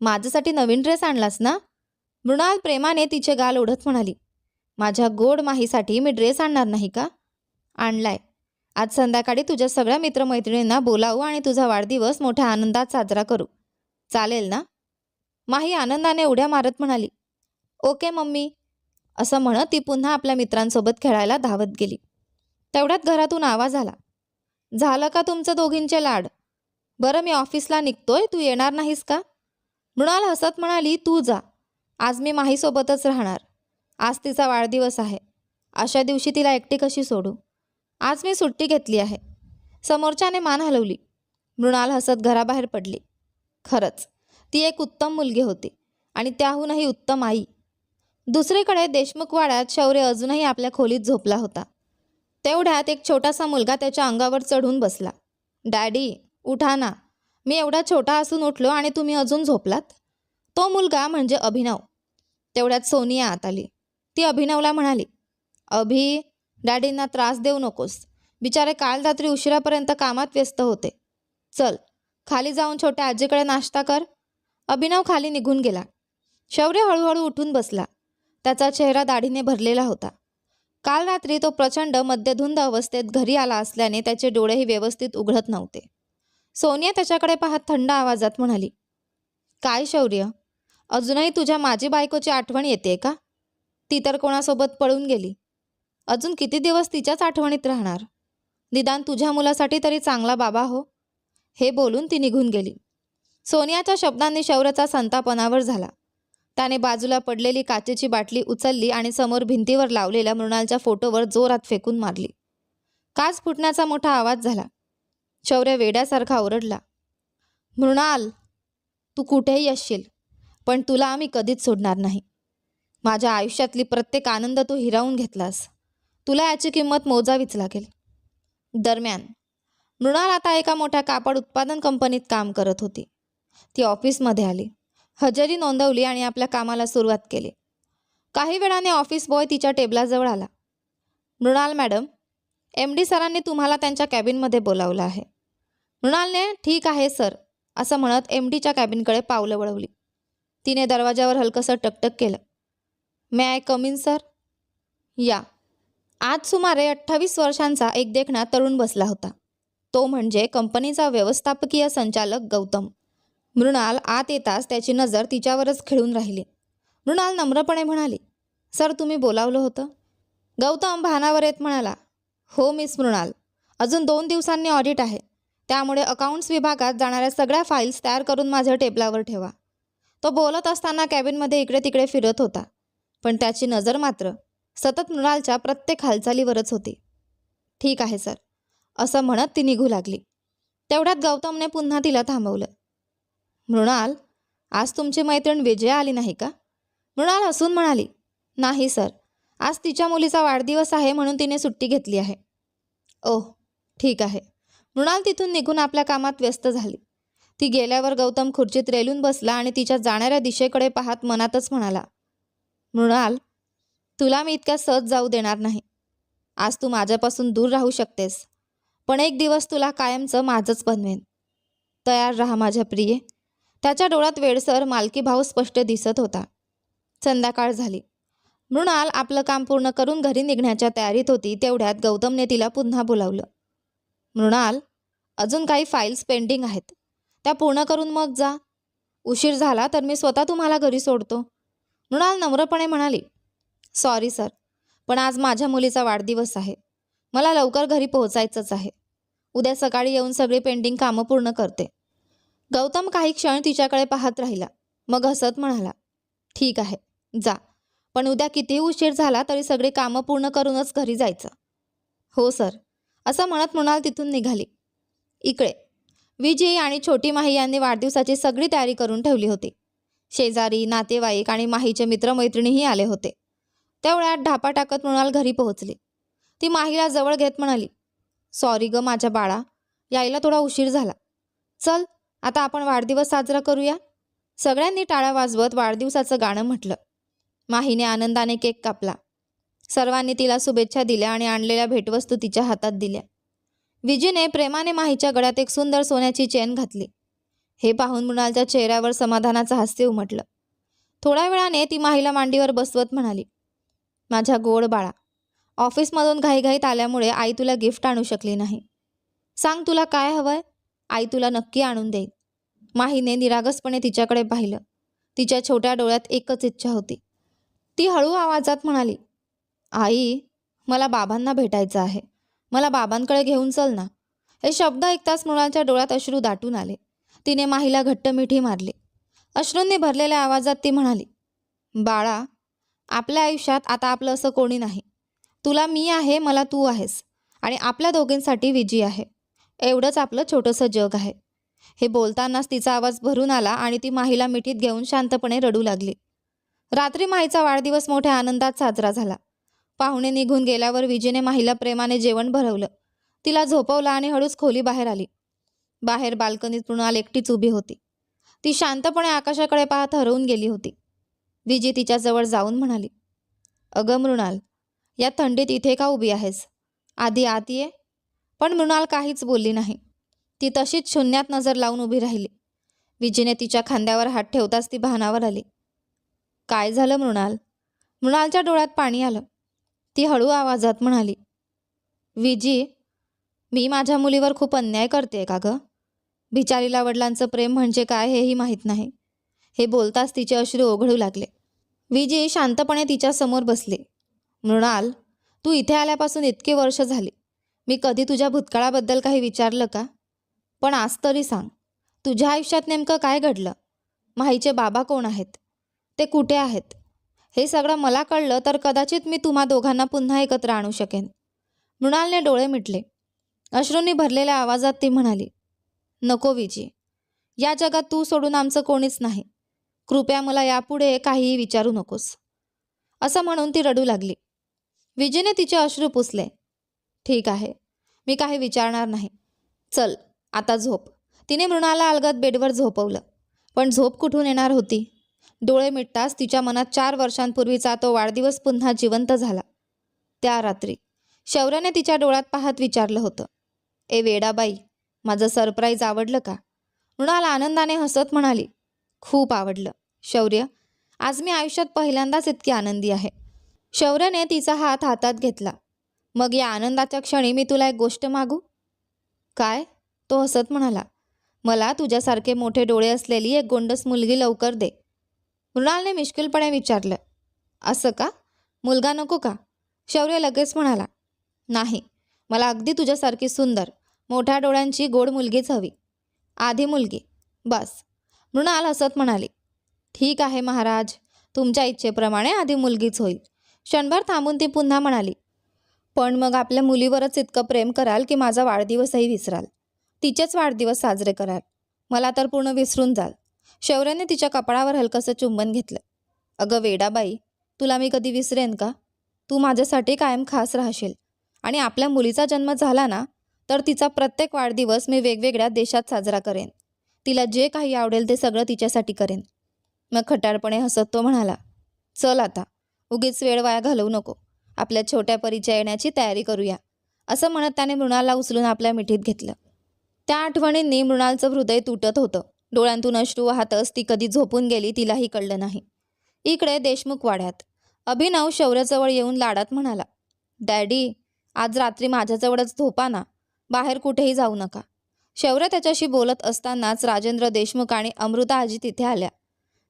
माझ्यासाठी नवीन ड्रेस आणलास ना? मृणाल प्रेमाने तिचे गाल ओढत म्हणाली, माझ्या गोड माहीसाठी मी ड्रेस आणणार नाही का? आणलाय. आज संध्याकाळी तुझ्या सगळ्या मित्रमैत्रिणींना बोलावू आणि तुझा वाढदिवस मोठ्या आनंदात साजरा करू. चालेल ना? माही आनंदाने उड्या मारत म्हणाली, ओके मम्मी. असं म्हणत ती पुन्हा आपल्या मित्रांसोबत खेळायला धावत गेली. तेवढ्यात घरातून आवाज आला, झालं का तुमचं दोघींचे लाड? बरं, मी ऑफिसला निघतोय, तू येणार नाहीस का? मृणाल हसत म्हणाली, तू जा. आज मी माहीसोबतच राहणार. आज तिचा वाढदिवस आहे. अशा दिवशी तिला एकटी कशी सोडू? आज मी सुट्टी घेतली आहे. समोरच्याने मान हलवली. मृणाल हसत घराबाहेर पडली. खरंच ती एक उत्तम मुलगी होती आणि त्याहूनही उत्तम आई. दुसरीकडे देशमुखवाड्यात शौर्य अजूनही आपल्या खोलीत झोपला होता. तेवढ्यात एक छोटासा मुलगा त्याच्या अंगावर चढून बसला. डॅडी, उठा ना. मी एवढा छोटा असून उठलो आणि तुम्ही अजून झोपलात? तो मुलगा म्हणजे अभिनव. तेवढ्यात सोनिया आत आली. ती अभिनवला म्हणाली, अभि, डॅडींना त्रास देऊ नकोस. बिचारे काल रात्री उशिरापर्यंत कामात व्यस्त होते. चल, खाली जाऊन छोट्या आजीकडे नाश्ता कर. अभिनव खाली निघून गेला. शौर्य हळूहळू उठून बसला. त्याचा चेहरा दाढीने भरलेला होता. काल रात्री तो प्रचंड मद्यधुंद अवस्थेत घरी आला असल्याने त्याचे डोळेही व्यवस्थित उघडत नव्हते. सोनिया त्याच्याकडे पाहत थंड आवाजात म्हणाली, काय शौर्य, अजूनही तुझ्या माझी बायकोची आठवण येते का? ती तर कोणासोबत पळून गेली. अजून किती दिवस तिच्याच आठवणीत राहणार? निदान तुझ्या मुलासाठी तरी चांगला बाबा हो. हे बोलून ती निघून गेली. सोनियाच्या शब्दांनी शौर्याचा संताप अनावर झाला. त्याने बाजूला पडलेली काचेची बाटली उचलली आणि समोर भिंतीवर लावलेल्या मृणालच्या फोटोवर जोरात फेकून मारली. काच फुटण्याचा मोठा आवाज झाला. शौर्य वेड्यासारखा ओरडला, मृणाल, तू कुठेही असशील, पण तुला आम्ही कधीच सोडणार नाही. माझ्या आयुष्यातली प्रत्येक आनंद तू हिरावून घेतलास. तुला याची किंमत मोजावीच लागेल. दरम्यान मृणाल आता एका मोठ्या कापड उत्पादन कंपनीत काम करत होती. ती ऑफिसमध्ये आली, हजेरी नोंदवली आणि आपल्या कामाला सुरुवात केली. काही वेळाने ऑफिस बॉय तिच्या टेबलाजवळ आला. मृणाल मॅडम, MD सरांनी तुम्हाला त्यांच्या कॅबिनमध्ये बोलावलं आहे. मृणालने ठीक आहे सर असं म्हणत MDच्या कॅबिनकडे पावलं वळवली. तिने दरवाजावर हलकंसं टकटक केलं. मे आय कम इन सर? या. आज सुमारे 28 वर्षांचा एक देखणा तरुण बसला होता. तो म्हणजे कंपनीचा व्यवस्थापकीय संचालक गौतम. मृणाल आत येताच त्याची नजर तिच्यावरच खिळून राहिली. मृणाल नम्रपणे म्हणाली, सर तुम्ही बोलावलं होतं? गौतम भानावर येत म्हणाला, हो मिस मृणाल, अजून 2 दिवसांनी ऑडिट आहे. त्यामुळे अकाउंट्स विभागात जाणाऱ्या सगळ्या फाईल्स तयार करून माझ्या टेबलावर ठेवा. तो बोलत असताना कॅबिनमध्ये इकडे तिकडे फिरत होता, पण त्याची नजर मात्र सतत मृणालच्या प्रत्येक हालचालीवरच होती. ठीक आहे सर असं म्हणत ती निघू लागली. तेवढ्यात गौतमने पुन्हा तिला थांबवलं. मृणाल, आज तुमची मैत्रीण विजया आली नाही का? मृणाल हसून म्हणाली, नाही सर, आज तिच्या मुलीचा वाढदिवस आहे म्हणून तिने सुट्टी घेतली आहे. ओह, ठीक आहे. मृणाल तिथून निघून आपल्या कामात व्यस्त झाली. ती गेल्यावर गौतम खुर्चीत रेलून बसला आणि तिच्या जाणाऱ्या दिशेकडे पाहत मनातच म्हणाला, मृणाल, तुला मी इतक्या सहज जाऊ देणार नाही. आज तू माझ्यापासून दूर राहू शकतेस, पण एक दिवस तुला कायमचं माझंच बनवेन. तयार राहा माझ्या प्रिये. त्याच्या डोळ्यात वेडसर मालकी भाव स्पष्ट दिसत होता. संध्याकाळ झाली. मृणाल आपलं काम पूर्ण करून घरी निघण्याच्या तयारीत होती. तेवढ्यात गौतमने तिला पुन्हा बोलावलं. मृणाल, अजून काही फाईल्स पेंडिंग आहेत, त्या पूर्ण करून मग जा. उशीर झाला तर मी स्वतः तुम्हाला घरी सोडतो. मृणाल नम्रपणे म्हणाली, सॉरी सर, पण आज माझ्या मुलीचा वाढदिवस आहे. मला लवकर घरी पोहोचायचंच आहे. उद्या सकाळी येऊन सगळी पेंडिंग कामं पूर्ण करते. गौतम काही क्षण तिच्याकडे पाहत राहिला. मग हसत म्हणाला, ठीक आहे, जा. पण उद्या कितीही उशीर झाला तरी सगळी कामं पूर्ण करूनच घरी जायचं. हो सर, असं म्हणत मृणाल तिथून निघाली. इकडे विजय आणि छोटी माही यांनी वाढदिवसाची सगळी तयारी करून ठेवली होती. शेजारी, नातेवाईक आणि माहीचे मित्रमैत्रिणीही आले होते. तेवढ्यात ढापा टाकत मृणाल घरी पोहोचली. ती माहीला जवळ घेत म्हणाली, सॉरी ग माझ्या बाळा, यायला थोडा उशीर झाला. चल आता आपण वाढदिवस साजरा करूया. सगळ्यांनी टाळ्या वाजवत वाढदिवसाचं गाणं म्हटलं. माहीने आनंदाने केक कापला. सर्वांनी तिला शुभेच्छा दिल्या आणि आणलेल्या भेटवस्तू तिच्या हातात दिल्या. विजीने प्रेमाने माहीच्या गळ्यात एक सुंदर सोन्याची चेन घातली. हे पाहून मृणालच्या चेहऱ्यावर समाधानाचं हास्य उमटलं. थोड्या वेळाने ती माहीला मांडीवर बसवत म्हणाली, माझ्या गोड बाळा, ऑफिसमधून घाईघाईत आल्यामुळे आई तुला गिफ्ट आणू शकली नाही. सांग तुला काय हवंय, आई तुला नक्की आणून देईल. माहीने निरागसपणे तिच्याकडे पाहिलं. तिच्या छोट्या डोळ्यात एकच इच्छा होती. ती हळू आवाजात म्हणाली, आई, मला बाबांना भेटायचं आहे. मला बाबांकडे घेऊन चल ना. हे शब्द ऐकताच मृणालच्या डोळ्यात अश्रू दाटून आले. तिने माहीला घट्ट मिठी मारली. अश्रूंनी भरलेल्या आवाजात ती म्हणाली, बाळा, आपल्या आयुष्यात आता आपलं असं कोणी नाही. तुला मी आहे, मला तू आहेस, आणि आपल्या दोघींसाठी विजी आहे. एवढंच आपलं छोटंसं जग आहे. हे बोलतानाच तिचा आवाज भरून आला आणि ती माहीला मिठीत घेऊन शांतपणे रडू लागली. रात्री माहीचा वाढदिवस मोठ्या आनंदात साजरा झाला. पाहुणे निघून गेल्यावर विजीने माहीला प्रेमाने जेवण भरवलं. तिला झोपवलं आणि हळूच खोली बाहेर आली. बाहेर बाल्कनीत मृणाल एकटीच उभी होती. ती शांतपणे आकाशाकडे पाहत हरवून गेली होती. विजी तिच्याजवळ जाऊन म्हणाली, अगं मृणाल, या थंडीत इथे का उभी आहेस? आधी आत ये. पण मृणाल काहीच बोलली नाही. ती तशीच शून्यात नजर लावून उभी राहिली. विजीने तिच्या खांद्यावर हात ठेवताच ती भानावर आली. काय झालं मृणाल? मृणालच्या डोळ्यात पाणी आलं. ती हळू आवाजात म्हणाली, विजी, मी माझ्या मुलीवर खूप अन्याय करते का गं? बिचारीला वडिलांचं प्रेम म्हणजे काय हेही माहीत नाही. हे बोलताच तिचे अश्रू ओघळू लागले. विजी शांतपणे तिच्या समोर बसली. मृणाल, तू इथे आल्यापासून इतके वर्ष झाली. मी कधी तुझ्या भूतकाळाबद्दल काही विचारलं का? पण आज तरी सांग, तुझ्या आयुष्यात नेमकं काय घडलं? माहीचे बाबा कोण आहेत? ते कुठे आहेत? हे सगळं मला कळलं तर कदाचित मी तुम्हा दोघांना पुन्हा एकत्र आणू शकेन. मृणालने डोळे मिटले. अश्रूंनी भरलेल्या आवाजात ती म्हणाली, नको विजी, या जगात तू सोडून आमचं कोणीच नाही. कृपया मला यापुढे काहीही विचारू नकोस. असं म्हणून ती रडू लागली. विजीने तिचे अश्रू पुसले. ठीक आहे, मी काही विचारणार नाही. चल आता झोप. तिने मृणालला अलगद बेडवर झोपवलं. पण झोप कुठून येणार होती? डोळे मिटताच तिच्या मनात 4 वर्षांपूर्वीचा तो वाढदिवस पुन्हा जिवंत झाला. त्या रात्री शौर्याने तिच्या डोळ्यात पाहत विचारलं होतं, ए वेडाबाई, माझं सरप्राईज आवडलं का? मृणाल आनंदाने हसत म्हणाली, खूप आवडलं शौर्य. आज मी आयुष्यात पहिल्यांदाच इतकी आनंदी आहे. शौर्याने तिचा हात हातात घेतला. मग या आनंदाच्या क्षणी मी तुला एक गोष्ट मागू? काय? तो हसत म्हणाला, मला तुझ्यासारखे मोठे डोळे असलेली एक गोंडस मुलगी लवकर दे. मृणालने मिश्किलपणे विचारलं, असं का? मुलगा नको का? शौर्य लगेच म्हणाला, नाही, मला अगदी तुझ्यासारखी सुंदर, मोठ्या डोळ्यांची गोड मुलगीच हवी. आधी मुलगी, बस. मृणाल हसत म्हणाली, ठीक आहे महाराज, तुमच्या इच्छेप्रमाणे आधी मुलगीच होईल. क्षणभर थांबून ती पुन्हा म्हणाली, पण मग आपल्या मुलीवरच इतकं प्रेम कराल की माझा वाढदिवसही विसराल. तिचेच वाढदिवस साजरे कराल. मला तर पूर्ण विसरून जाल. शौर्याने तिच्या कपाळावर हलकंसं चुंबन घेतलं. अगं वेडाबाई, तुला मी कधी विसरेन का? तू माझ्यासाठी कायम खास राहशील आणि आपल्या मुलीचा जन्म झाला ना तर तिचा प्रत्येक वाढदिवस मी वेगवेगळ्या देशात साजरा करेन. तिला जे काही आवडेल ते सगळं तिच्यासाठी करेन. मग खट्टाळपणे हसत तो म्हणाला, चल आता, उगीच वेळ वाया घालवू नको. आपल्या छोट्या परीच्या येण्याची तयारी करूया. असं म्हणत त्याने मृणालला उचलून आपल्या मिठीत घेतलं. त्या आठवणींनी मृणालचं हृदय तुटत होतं. डोळ्यांतून अश्रू वाहतच ती कधी झोपून गेली तिलाही कळलं नाही. इकडे देशमुख वाड्यात अभिनव शौर्याजवळ येऊन लाडात म्हणाला, डॅडी, आज रात्री माझ्याजवळच झोपा ना, बाहेर कुठेही जाऊ नका. शौर्य त्याच्याशी बोलत असतानाच राजेंद्र देशमुख आणि अमृता आजी तिथे आल्या.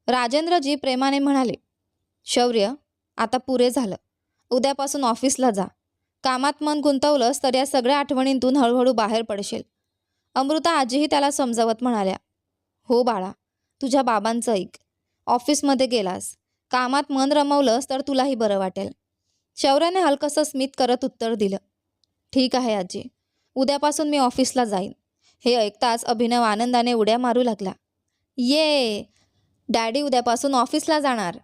राजेंद्रजी प्रेमाने म्हणाले, शौर्य, आता पुरे झालं. उद्यापासून ऑफिसला जा. कामात मन गुंतवलंस तर या सगळ्या आठवणींतून हळूहळू बाहेर पडशील. अमृता आजीही त्याला समजावत म्हणाल्या, हो बाळा, तुझ्या बाबांचं ऐक. ऑफिसमध्ये गेलास, कामात मन रमवलंस तर तुलाही बरं वाटेल. शौर्याने हलकसं स्मित करत उत्तर दिलं, ठीक आहे आजी, उद्यापासून मी ऑफिसला जाईन. हे ऐकताच अभिनव आनंदाने उड्या मारू लागला. ये, डॅडी उद्यापासून ऑफिसला जाणार.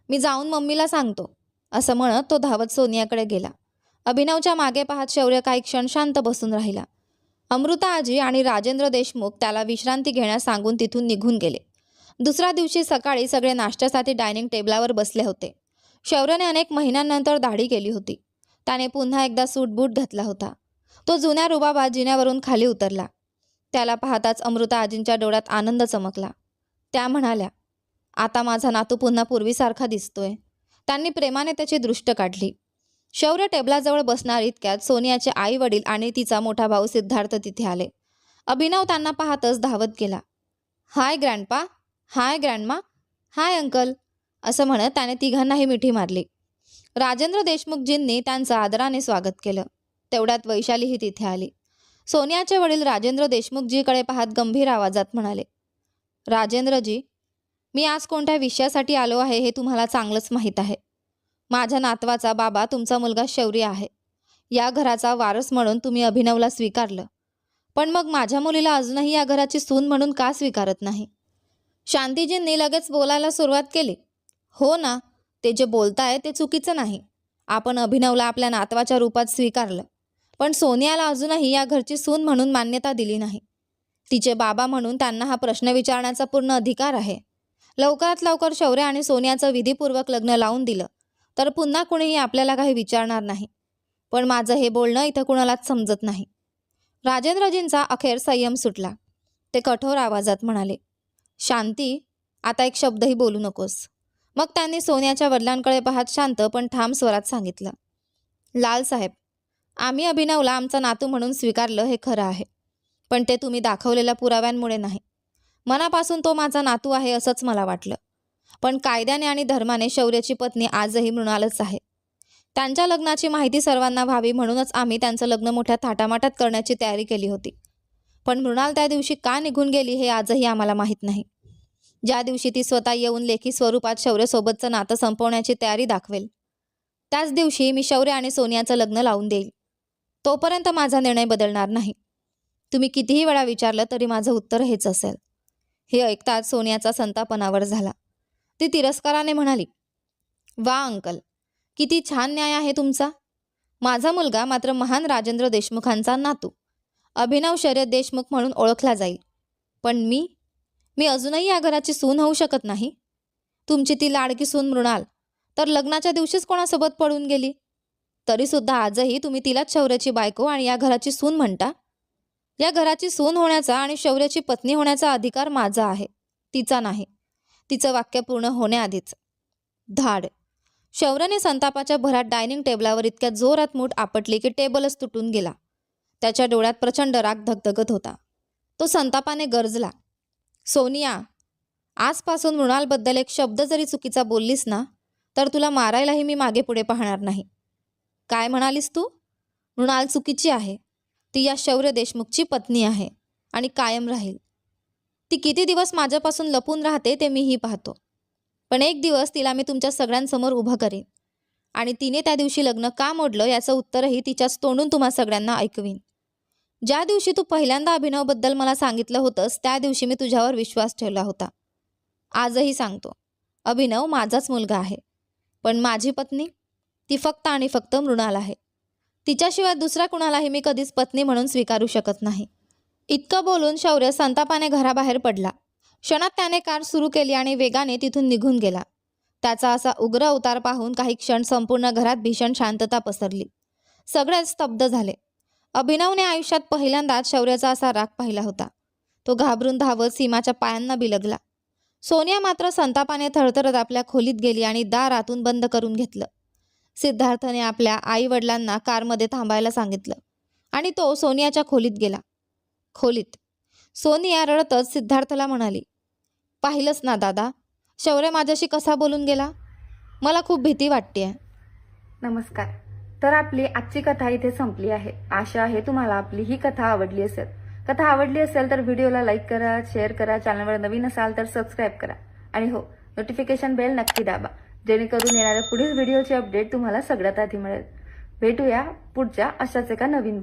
मी जाऊन मम्मीला सांगतो. असं म्हणत तो धावत सोनियाकडे गेला. अभिनवच्या मागे पाहत शौर्य काही क्षण शांत बसून राहिला. अमृता आजी आणि राजेंद्र देशमुख त्याला विश्रांती घेण्यास सांगून तिथून निघून गेले. दुसऱ्या दिवशी सकाळी सगळे नाश्त्यासाठी डायनिंग टेबलावर बसले होते. शौर्यने अनेक महिन्यांनंतर दाढी केली होती. त्याने पुन्हा एकदा सूटबूट घातला होता. तो जुन्या रुबाबात जिन्यावरून खाली उतरला. त्याला पाहताच अमृता आजींच्या डोळ्यात आनंद चमकला. त्या म्हणाल्या, आता माझा नातू पुन्हा पूर्वीसारखा दिसतोय. त्यांनी प्रेमाने त्याची दृष्ट काढली. शौर्य टेबलाजवळ बसणार इतक्यात सोनियाचे आई वडील आणि तिचा मोठा भाऊ सिद्धार्थ तिथे आले. अभिनव त्यांना पाहतच धावत गेला. हाय ग्रँडपा, हाय ग्रँडमा, हाय अंकल, असं म्हणत त्याने तिघांनाही मिठी मारली. राजेंद्र देशमुखजींनी त्यांचं आदराने स्वागत केलं. तेवढ्यात वैशालीही तिथे आली. सोनियाचे वडील राजेंद्र देशमुखजीकडे पाहत गंभीर आवाजात म्हणाले, राजेंद्रजी, मी आज कोणत्या विषयासाठी आलो आहे हे तुम्हाला चांगलंच माहीत आहे. माझ्या नातवाचा बाबा तुमचा मुलगा शौर्य आहे. या घराचा वारस म्हणून तुम्ही अभिनवला स्वीकारलं. पण मग माझ्या मुलीला अजूनही या घराची सून म्हणून का स्वीकारत नाही? शांतीजींनी लगेच बोलायला सुरुवात केली. हो ना, ते जे बोलताय ते चुकीचं नाही. आपण अभिनवला आपल्या नातवाच्या रूपात स्वीकारलं, पण सोनियाला अजूनही या घरची सून म्हणून मान्यता दिली नाही. तिचे बाबा म्हणून त्यांना हा प्रश्न विचारण्याचा पूर्ण अधिकार आहे. लवकरात लवकर शौर्य आणि सोनियाचं विधीपूर्वक लग्न लावून दिलं तर पुन्हा कुणीही आपल्याला काही विचारणार नाही. पण माझं हे बोलणं इथं कुणालाच समजत नाही. राजेंद्रजींचा अखेर संयम सुटला. ते कठोर आवाजात म्हणाले, शांती, आता एक शब्दही बोलू नकोस. मग त्यांनी सोनियाच्या वडिलांकडे पाहत शांत पण ठाम स्वरात सांगितलं, लालसाहेब, आम्ही अभिनवला आमचा नातू म्हणून स्वीकारलं हे खरं आहे, पण ते तुम्ही दाखवलेल्या पुराव्यांमुळे नाही. मनापासून तो माझा नातू आहे असंच मला वाटलं. पण कायद्याने आणि धर्माने शौर्याची पत्नी आजही मृणालच आहे. त्यांच्या लग्नाची माहिती सर्वांना व्हावी म्हणूनच आम्ही त्यांचं लग्न मोठ्या थाटामाटात करण्याची तयारी केली होती. पण मृणाल त्या दिवशी का निघून गेली हे आजही आम्हाला माहीत नाही. ज्या दिवशी ती स्वतः येऊन लेखी स्वरूपात शौर्यसोबतचं नातं संपवण्याची तयारी दाखवेल, त्याच दिवशी मी शौर्य आणि सोनियाचं लग्न लावून देईल. तोपर्यंत माझा निर्णय बदलणार नाही. तुम्ही कितीही वेळा विचारलं तरी माझं उत्तर हेच असेल. हे ऐकताच सोनियाचा संताप अनावर झाला. ती तिरस्काराने म्हणाली, वा अंकल, किती छान न्याय आहे तुमचा. माझा मुलगा मात्र महान राजेंद्र देशमुखांचा नातू, अभिनव शर्यत देशमुख म्हणून ओळखला जाईल. पण मी अजूनही या घराची सून होऊ शकत नाही. तुमची ती लाडकी सून मृणाल तर लग्नाच्या दिवशीच कोणासोबत पळून गेली. तरीसुद्धा आजही तुम्ही तिलाच शौर्याची बायको आणि या घराची सून म्हणता. या घराची सून होण्याचा आणि शौर्याची पत्नी होण्याचा अधिकार माझा आहे, तिचा नाही. तिचं वाक्य पूर्ण होण्याआधीच धाड. शौर्याने संतापाच्या भरात डायनिंग टेबलावर इतक्या जोरात मूठ आपटली की टेबलच तुटून गेला. त्याच्या डोळ्यात प्रचंड राग धगधगत होता. तो संतापाने गरजला, सोनिया, आजपासून मृणालबद्दल एक शब्द जरी चुकीचा बोललीस ना तर तुला मारायलाही मी मागे पुढे पाहणार नाही. काय म्हणालीस तू? मृणाल चुकीची आहे. ती या शौर्य देशमुखची पत्नी आहे आणि कायम राहील. ती किती दिवस माझ्यापासून लपून राहते ते मीही पाहतो. पण एक दिवस तिला मी तुमच्या सगळ्यांसमोर उभं करीन आणि तिने त्या दिवशी लग्न का मोडलं याचं उत्तरही तिच्याच तोंडून तुम्हा सगळ्यांना ऐकवीन. ज्या दिवशी तू पहिल्यांदा अभिनवबद्दल मला सांगितलं होतंस त्या दिवशी मी तुझ्यावर विश्वास ठेवला होता. आजही सांगतो, अभिनव माझाच मुलगा आहे. पण माझी पत्नी, ती फक्त आणि फक्त मृणाल आहे. तिच्याशिवाय दुसऱ्या कुणालाही मी कधीच पत्नी म्हणून स्वीकारू शकत नाही. इतकं बोलून शौर्य संतापाने घराबाहेर पडला. क्षणात त्याने कार सुरू केली आणि वेगाने तिथून निघून गेला. त्याचा असा उग्र अवतार पाहून काही क्षण संपूर्ण घरात भीषण शांतता पसरली. सगळेच स्तब्ध झाले. अभिनवने आयुष्यात पहिल्यांदाच शौर्याचा असा राग पाहिला होता. तो घाबरून धावत सीमाच्या पायांना बिलगला. सोनिया मात्र संतापाने थरथरत आपल्या खोलीत गेली आणि दार आतून बंद करून घेतलं. सिद्धार्थने आपल्या आई वडिलांना कारमध्ये थांबायला सांगितलं आणि तो सोनियाच्या खोलीत गेला. खोलीत सोनिया रडतच सिद्धार्थला म्हणाली, पाहिलंच ना दादा, शौर्य माझ्याशी कसा बोलून गेला. मला खूप भीती वाटतेय. नमस्कार. तर आपली आजची कथा इथे संपली आहे. आशा आहे तुम्हाला आपली ही कथा आवडली असेल. कथा आवडली असेल तर व्हिडिओला लाईक करा, शेअर करा, चॅनलवर नवीन असाल तर सबस्क्राईब करा आणि हो, नोटिफिकेशन बेल नक्की दाबा, जेणेकरून येणाऱ्या पुढील व्हिडिओची अपडेट तुम्हाला सगळ्यात आधी मिळेल. भेटूया पुढच्या अशाच एका नवीन